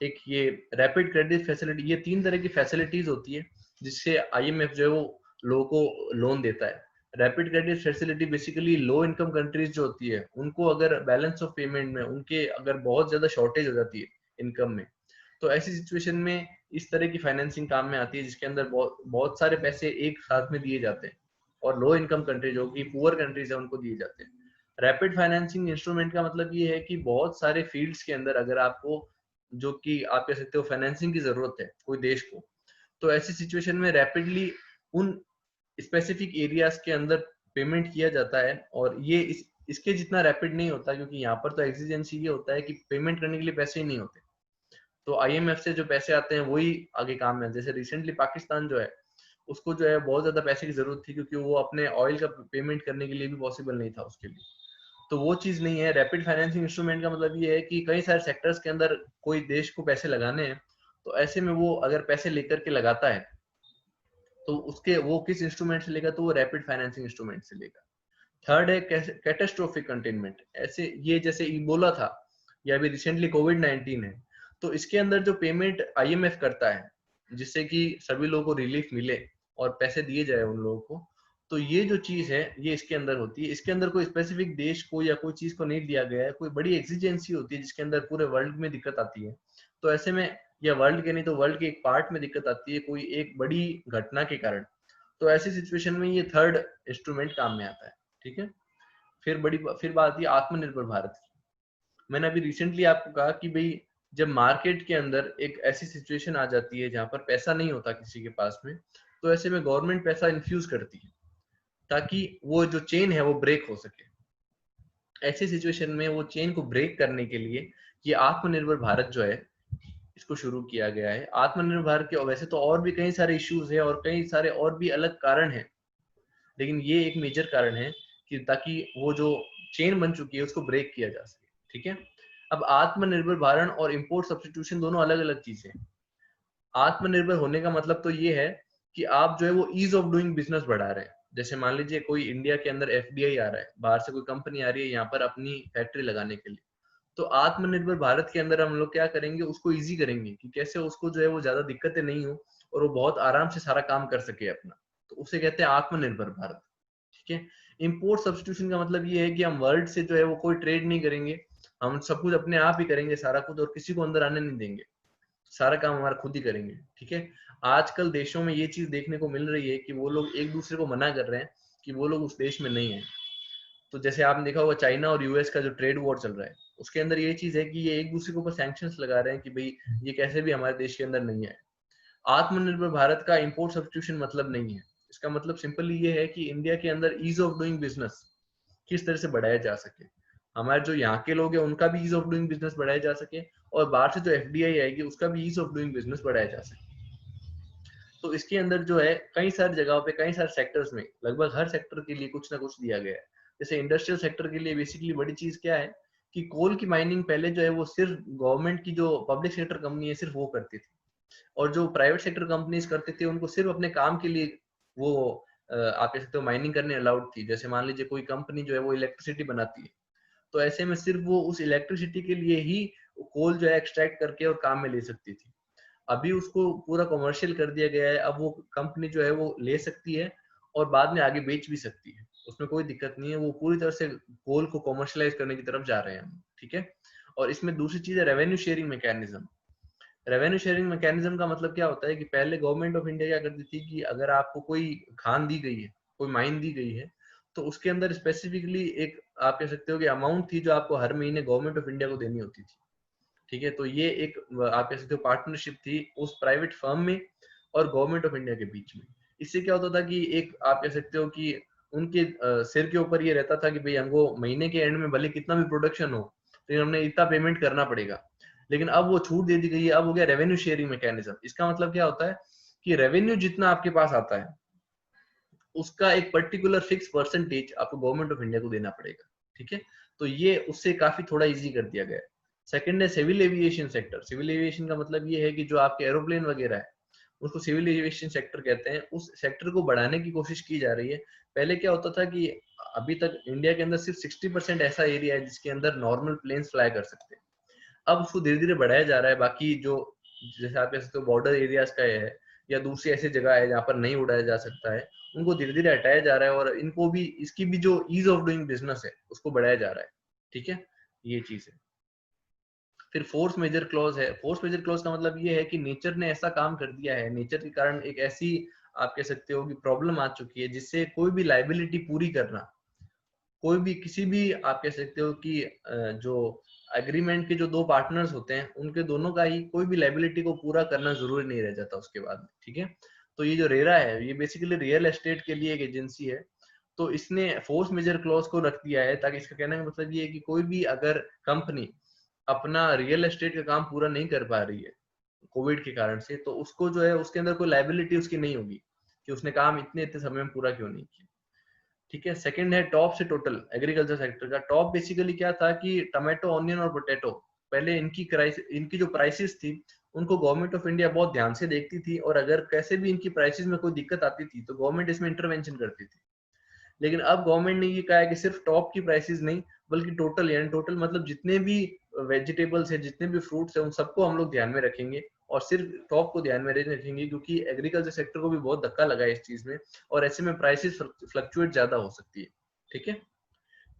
एक ये रैपिड क्रेडिट फैसिलिटी। ये 3 तरह की फैसिलिटीज होती है जिससे IMF जो है वो लोगों को लोन देता है। Rapid credit facility basically low income countries जो होती है उनको अगर बैलेंस ऑफ पेमेंट में उनके अगर बहुत ज्यादा शॉर्टेज हो जाती है इनकम में, तो ऐसी सिचुएशन में इस तरह की फाइनेंसिंग काम में आती है जिसके अंदर बहुत सारे पैसे एक साथ में दिए जाते हैं और लो इनकम कंट्री जो कि पुअर कंट्रीज है उनको दिए जाते हैं। रैपिड फाइनेंसिंग इंस्ट्रूमेंट का मतलब ये है कि बहुत सारे फील्ड्स के अंदर अगर आपको जो कि आप कह सकते हो फाइनेंसिंग की जरूरत है कोई देश को, तो ऐसी सिचुएशन में रैपिडली उन स्पेसिफिक एरियाज के अंदर पेमेंट किया जाता है। और ये इसके जितना रैपिड नहीं होता, क्योंकि यहाँ पर तो एक्सिजेंसी ये होता है कि पेमेंट करने के लिए पैसे ही नहीं होते, तो IMF से जो पैसे आते हैं वही आगे काम में। जैसे रिसेंटली पाकिस्तान जो है उसको जो है बहुत ज्यादा पैसे की जरूरत थी, क्योंकि वो अपने ऑयल का पेमेंट करने के लिए भी पॉसिबल नहीं था उसके लिए, तो वो चीज नहीं है। रैपिड फाइनेंसिंग इंस्ट्रूमेंट का मतलब ये है कि कई सारे सेक्टर्स के अंदर कोई देश को पैसे लगाने हैं, तो ऐसे में वो अगर पैसे लेकर के लगाता है तो उसके वो किस इंस्ट्रूमेंट से लेगा, तो वो रैपिड फाइनेंसिंग इंस्ट्रूमेंट से लेगा। थर्ड है कैटास्ट्रोफिक कंटेनमेंट। ऐसे ये जैसे इबोला था या अभी रिसेंटली कोविड-19 है, तो इसके अंदर जो पेमेंट IMF करता है जिससे कि सभी लोगों को रिलीफ मिले और पैसे दिए जाए उन लोगों को, तो ये जो चीज है ये इसके अंदर होती है। इसके अंदर कोई स्पेसिफिक देश को या कोई चीज को नहीं दिया गया है, कोई बड़ी एक्सिजेंसी होती है जिसके अंदर पूरे वर्ल्ड में दिक्कत आती है, तो ऐसे में, या वर्ल्ड के नहीं तो वर्ल्ड के एक पार्ट में दिक्कत आती है कोई एक बड़ी घटना के कारण, तो ऐसी सिचुएशन में ये थर्ड इंस्ट्रूमेंट काम में आता है। ठीक है, फिर बात आती है आत्मनिर्भर भारत की। मैंने अभी रिसेंटली आपको कहा कि भाई जब मार्केट के अंदर एक ऐसी सिचुएशन आ जाती है जहां पर पैसा नहीं होता किसी के पास में, तो ऐसे में गवर्नमेंट पैसा इन्फ्यूज करती है ताकि वो जो चेन है वो ब्रेक हो सके। ऐसी सिचुएशन में वो चेन को ब्रेक करने के लिए ये आत्मनिर्भर भारत जो है इसको शुरू किया गया है। आत्मनिर्भर भारत के वैसे तो और भी कई सारे इश्यूज है और कई सारे और भी अलग कारण है, लेकिन ये एक मेजर कारण है कि ताकि वो जो चेन बन चुकी है उसको ब्रेक किया जा सके। ठीक है, अब आत्मनिर्भर भारत और इंपोर्ट सब्स्टिट्यूशन दोनों अलग अलग चीजें हैं। आत्मनिर्भर होने का मतलब तो ये है कि आप जो है वो ईज ऑफ डूइंग बिजनेस बढ़ा रहे हैं। जैसे मान लीजिए कोई इंडिया के अंदर एफडीआई आ रहा है, बाहर से कोई कंपनी आ रही है यहाँ पर अपनी फैक्ट्री लगाने के लिए, तो आत्मनिर्भर भारत के अंदर हम लोग क्या करेंगे, उसको इजी करेंगे कि कैसे उसको जो है वो ज्यादा दिक्कतें नहीं हो और वो बहुत आराम से सारा काम कर सके अपना। तो उसे कहते हैं आत्मनिर्भर भारत। ठीक है। इम्पोर्ट सब्स्टिट्यूशन का मतलब ये है कि हम वर्ल्ड से जो है वो कोई ट्रेड नहीं करेंगे, हम सब कुछ अपने आप ही करेंगे सारा कुछ, और किसी को अंदर आने नहीं देंगे, सारा काम हमारा खुद ही करेंगे। ठीक है। आजकल देशों में ये चीज देखने को मिल रही है कि वो लोग एक दूसरे को मना कर रहे हैं कि वो लोग उस देश में नहीं है। तो जैसे आपने देखा होगा चाइना और यूएस का जो ट्रेड वॉर चल रहा है, उसके अंदर ये चीज है कि ये एक दूसरे के ऊपर सैंक्शंस लगा रहे हैं कि भाई ये कैसे भी हमारे देश के अंदर नहीं है। आत्मनिर्भर भारत का इंपोर्ट सब्स्टिट्यूशन मतलब नहीं है। इसका मतलब सिंपली ये है कि इंडिया के अंदर ईज ऑफ डूइंग बिजनेस किस तरह से बढ़ाया जा सके, हमारे जो यहाँ के लोग हैं उनका भी ईज ऑफ डूइंग बिजनेस बढ़ाया जा सके, और बाहर से जो एफडीआई आएगी उसका भी ईज ऑफ डूइंग बिजनेस बढ़ाया जा सके। तो इसके अंदर जो है कई सारी जगहों पे, कई सारे सेक्टर्स में, लगभग हर सेक्टर के लिए कुछ ना कुछ दिया गया है। जैसे इंडस्ट्रियल सेक्टर के लिए बेसिकली बड़ी चीज क्या है कि कोल की माइनिंग पहले जो है वो सिर्फ गवर्नमेंट की जो पब्लिक सेक्टर कंपनी है सिर्फ वो करती थी, और जो प्राइवेट सेक्टर कंपनीज करते थे उनको सिर्फ अपने काम के लिए वो आप कह सकते हो माइनिंग करने अलाउड थी। जैसे मान लीजिए कोई कंपनी जो है वो इलेक्ट्रिसिटी बनाती है, तो ऐसे में सिर्फ वो उस इलेक्ट्रिसिटी के लिए ही कोल जो है एक्सट्रैक्ट करके और काम में ले सकती थी। अभी उसको पूरा कमर्शियल कर दिया गया है, अब वो कंपनी जो है वो ले सकती है और बाद में आगे बेच भी सकती है, उसमें कोई दिक्कत नहीं है। वो पूरी तरह से कोल को कमर्शलाइज करने की तरफ जा रहे हैं हम। ठीक है। और इसमें दूसरी चीज है revenue sharing mechanism. Revenue sharing mechanism का मतलब क्या होता है कि पहले गवर्नमेंट ऑफ इंडिया क्या करती थी कि अगर आपको कोई खान दी गई है, कोई माइन दी गई है, तो उसके अंदर स्पेसिफिकली एक आप कह सकते हो कि अमाउंट थी जो आपको हर महीने गवर्नमेंट ऑफ इंडिया को देनी होती थी। ठीक है। तो ये एक आप कह सकते हो पार्टनरशिप थी उस प्राइवेट फर्म में और गवर्नमेंट ऑफ इंडिया के बीच में। इससे क्या होता था कि एक आप कह सकते हो कि उनके सिर के ऊपर ये रहता था कि भाई हमको महीने के एंड में भले कितना भी प्रोडक्शन हो, तो हमने इतना पेमेंट करना पड़ेगा। लेकिन अब वो छूट दे दी गई है, अब हो गया रेवेन्यू शेयरिंग मैकेनिज्म। इसका मतलब क्या होता है कि रेवेन्यू जितना आपके पास आता है उसका एक पर्टिकुलर फिक्स परसेंटेज आपको गवर्नमेंट ऑफ इंडिया को देना पड़ेगा। ठीक है। तो ये उससे काफी थोड़ा इजी कर दिया गया है। सेकंड है civil aviation sector. Civil aviation का मतलब ये है कि जो आपके एरोप्लेन वगैरह है उसको सिविल एविएशन सेक्टर कहते हैं। उस सेक्टर को बढ़ाने की कोशिश की जा रही है। पहले क्या होता था कि अभी तक इंडिया के अंदर सिर्फ 60% ऐसा एरिया है जिसके अंदर नॉर्मल प्लेन्स फ्लाई कर सकते हैं। अब उसको धीरे धीरे बढ़ाया जा रहा है। बाकी जो जैसे आप कह सकते हो बॉर्डर एरियाज का है या दूसरी ऐसी जगह है जहाँ पर नहीं उड़ाया जा सकता है, उनको धीरे धीरे हटाया जा रहा है और इनको भी, इसकी भी जो ईज ऑफ डूइंग बिजनेस है उसको बढ़ाया जा रहा है। ठीक है। ये चीज है। फिर फोर्स मेजर क्लॉज है। फोर्स मेजर क्लॉज का मतलब ये है कि नेचर ने ऐसा काम कर दिया है, नेचर के कारण एक ऐसी आप कह सकते हो कि प्रॉब्लम आ चुकी है जिससे कोई भी लाइबिलिटी पूरी करना, कोई भी किसी भी आप कह सकते हो कि जो एग्रीमेंट के जो दो पार्टनर्स होते हैं उनके दोनों का ही कोई भी लाइबिलिटी को पूरा करना जरूरी नहीं रह जाता उसके बाद में। ठीक है। तो ये जो रेरा है ये बेसिकली रियल एस्टेट के लिए एक एजेंसी है। तो इसने फोर्स मेजर क्लॉज को रख दिया है ताकि, इसका कहने का मतलब ये है कि कोई भी अगर कंपनी अपना रियल एस्टेट का काम पूरा नहीं कर पा रही है कोविड के कारण से, तो उसको जो है उसके अंदर कोई लाइबिलिटी उसकी नहीं होगी कि उसने काम इतने इतने समय में पूरा क्यों नहीं किया। ठीक है। सेकंड है टॉप से टोटल। एग्रीकल्चर सेक्टर का टॉप बेसिकली क्या था कि टमाटो, ऑनियन और पोटैटो, पहले इनकी जो प्राइसेस थी उनको गवर्नमेंट ऑफ इंडिया बहुत ध्यान से देखती थी, और अगर कैसे भी इनकी प्राइसेस में कोई दिक्कत आती थी तो गवर्नमेंट इसमें इंटरवेंशन करती थी। लेकिन अब गवर्नमेंट ने ये कहा है कि सिर्फ टॉप की प्राइसेस नहीं बल्कि टोटल, यानी टोटल मतलब जितने भी वेजिटेबल्स है, जितने भी फ्रूट्स है, उन सबको हम लोग ध्यान में रखेंगे और सिर्फ टॉप को ध्यान में रखेंगे, क्योंकि एग्रीकल्चर सेक्टर को भी बहुत धक्का लगा है इस चीज में, और ऐसे में प्राइसेस फ्लक्चुएट ज्यादा हो सकती है। ठीक है।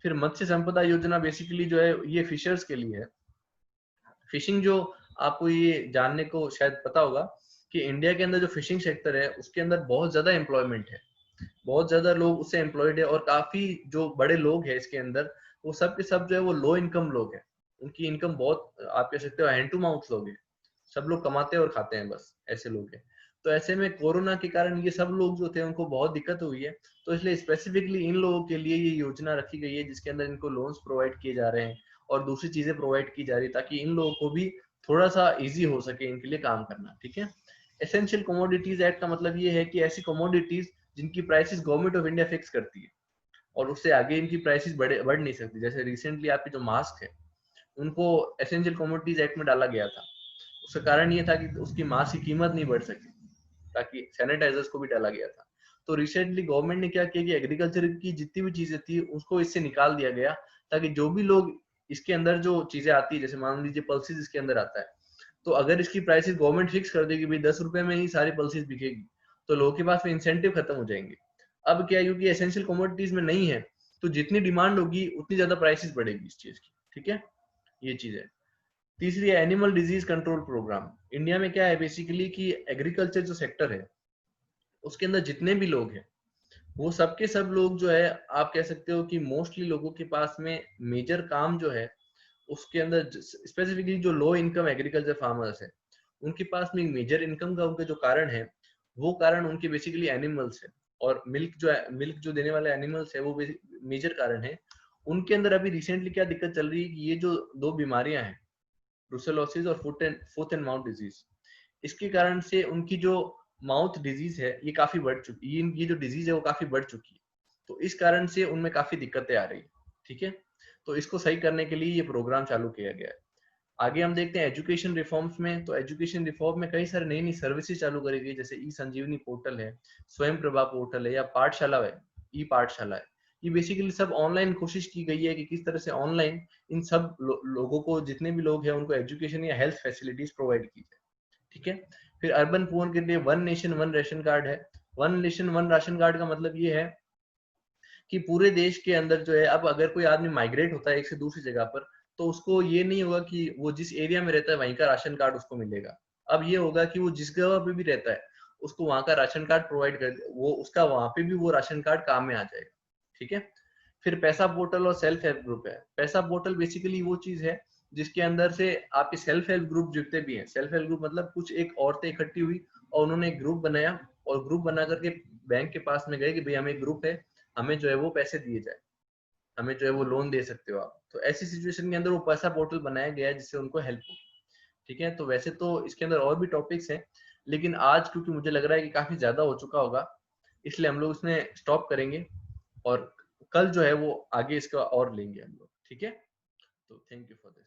फिर मत्स्य संपदा योजना बेसिकली जो है ये फिशर्स के लिए है। फिशिंग जो, आपको ये जानने को शायद पता होगा कि इंडिया के अंदर जो फिशिंग सेक्टर है उसके अंदर बहुत ज्यादा एम्प्लॉयमेंट है, बहुत ज्यादा लोग उससे एम्प्लॉयड है, और काफी जो बड़े लोग हैं इसके अंदर वो सब के सब जो है वो लो इनकम लोग हैं। उनकी इनकम बहुत आप कह सकते हो हैंड टू माउथ लोग हैं, सब लोग कमाते हैं और खाते हैं, बस ऐसे लोग हैं। तो ऐसे में कोरोना के कारण ये सब लोग जो थे उनको बहुत दिक्कत हुई है, तो इसलिए स्पेसिफिकली इन लोगों के लिए ये योजना रखी गई है जिसके अंदर इनको लोन्स प्रोवाइड किए जा रहे हैं और दूसरी चीजें प्रोवाइड की जा रही है ताकि इन लोगों को भी थोड़ा सा इजी हो सके इनके लिए काम करना। ठीक है। एसेंशियल कमोडिटीज एक्ट का मतलब ये है कि ऐसी कमोडिटीज जिनकी prices government of India fix करती है और उससे आगे इनकी प्राइसेस बढ़ नहीं सकती। जैसे रिसेंटली आपके जो मास्क है उनको एसेंशियल कमोडिटीज एक्ट में डाला गया था। उसका कारण ये था कि उसकी मास्क की कीमत नहीं बढ़ सकी, ताकि सैनिटाइजर्स को भी डाला गया था। तो रिसेंटली गवर्नमेंट ने क्या किया कि एग्रीकल्चर की जितनी भी चीजें थी उसको इससे निकाल दिया गया, ताकि जो भी लोग इसके अंदर जो चीजें आती है, जैसे मान लीजिए पल्सेस इसके अंदर आता है, तो अगर इसकी प्राइसेस गवर्नमेंट फिक्स कर देगी भाई 10 रुपए में ही सारी पल्सेस बिकेगी, तो लोगों के पास में इंसेंटिव खत्म हो जाएंगे। अब क्या है, क्योंकि एसेंशियल कमोडिटीज में नहीं है, तो जितनी डिमांड होगी उतनी ज्यादा प्राइसेस बढ़ेगी इस चीज की। ठीक है, ये चीज है। तीसरी है animal disease control programme. India में क्या है बेसिकली कि एग्रीकल्चर जो सेक्टर है उसके अंदर जितने भी लोग हैं वो सबके सब लोग जो है, आप कह सकते हो कि मोस्टली लोगों के पास में मेजर काम जो है उसके अंदर, स्पेसिफिकली जो लो इनकम एग्रीकल्चर फार्मर्स है उनके पास में मेजर इनकम का उनका जो कारण है, वो कारण उनके बेसिकली एनिमल्स है। और मिल्क जो देने वाले एनिमल्स है वो मेजर कारण है। उनके अंदर अभी रिसेंटली क्या दिक्कत चल रही है कि ये जो दो बीमारियां हैं, ब्रुसेलोसिस और फुट एंड माउथ डिजीज, इसके कारण से उनकी जो माउथ डिजीज है ये काफी बढ़ चुकी है, ये जो डिजीज है वो काफी बढ़ चुकी है, तो इस कारण से उनमें काफी दिक्कतें आ रही है। ठीक है, तो इसको सही करने के लिए ये प्रोग्राम चालू किया गया है। आगे हम देखते हैं एजुकेशन रिफॉर्म्स में। तो एजुकेशन रिफॉर्म में कई सारे नई नई सर्विसेज चालू करी गई, जैसे ई संजीवनी पोर्टल है, स्वयं प्रभा पोर्टल है, या पाठशाला है, ई पाठशाला है। ये बेसिकली सब ऑनलाइन कोशिश की गई है कि किस तरह से ऑनलाइन इन सब लोगों को, जितने भी लोग हैं उनको एजुकेशन या हेल्थ फैसिलिटीज प्रोवाइड की जाए। ठीक है, फिर अर्बन पुअर के लिए one nation one ration card है। One nation one ration card का मतलब ये है कि पूरे देश के अंदर जो है, अब अगर कोई आदमी माइग्रेट होता है एक से दूसरी जगह पर, तो उसको ये नहीं होगा कि वो जिस एरिया में रहता है वहीं का राशन कार्ड उसको मिलेगा। अब ये होगा कि वो जिस जगह पे भी रहता है उसको वहां का राशन कार्ड प्रोवाइड कर, वो उसका वहां पे भी वो राशन कार्ड काम में आ जाएगा। ठीक है, फिर पैसा पोर्टल और सेल्फ हेल्प ग्रुप है। पैसा पोर्टल बेसिकली वो चीज है जिसके अंदर से आपके सेल्फ हेल्प ग्रुप जितने भी हैं, सेल्फ हेल्प ग्रुप मतलब कुछ एक औरतें इकट्ठी हुई और उन्होंने एक ग्रुप बनाया, और ग्रुप बना करके बैंक के पास में गए कि भाई हमें एक ग्रुप है, हमें जो है वो पैसे दिए जाए, हमें जो है वो लोन दे सकते हो आप। तो ऐसी सिचुएशन के अंदर वो पैसा पोर्टल बनाया गया है जिससे उनको हेल्प हो। ठीक है, तो वैसे तो इसके अंदर और भी टॉपिक्स हैं, लेकिन आज क्योंकि मुझे लग रहा है कि काफी ज्यादा हो चुका होगा, इसलिए हम लोग इसमें स्टॉप करेंगे, और कल जो है वो आगे इसका और लेंगे हम लोग। ठीक है, तो थैंक यू फॉर दिस।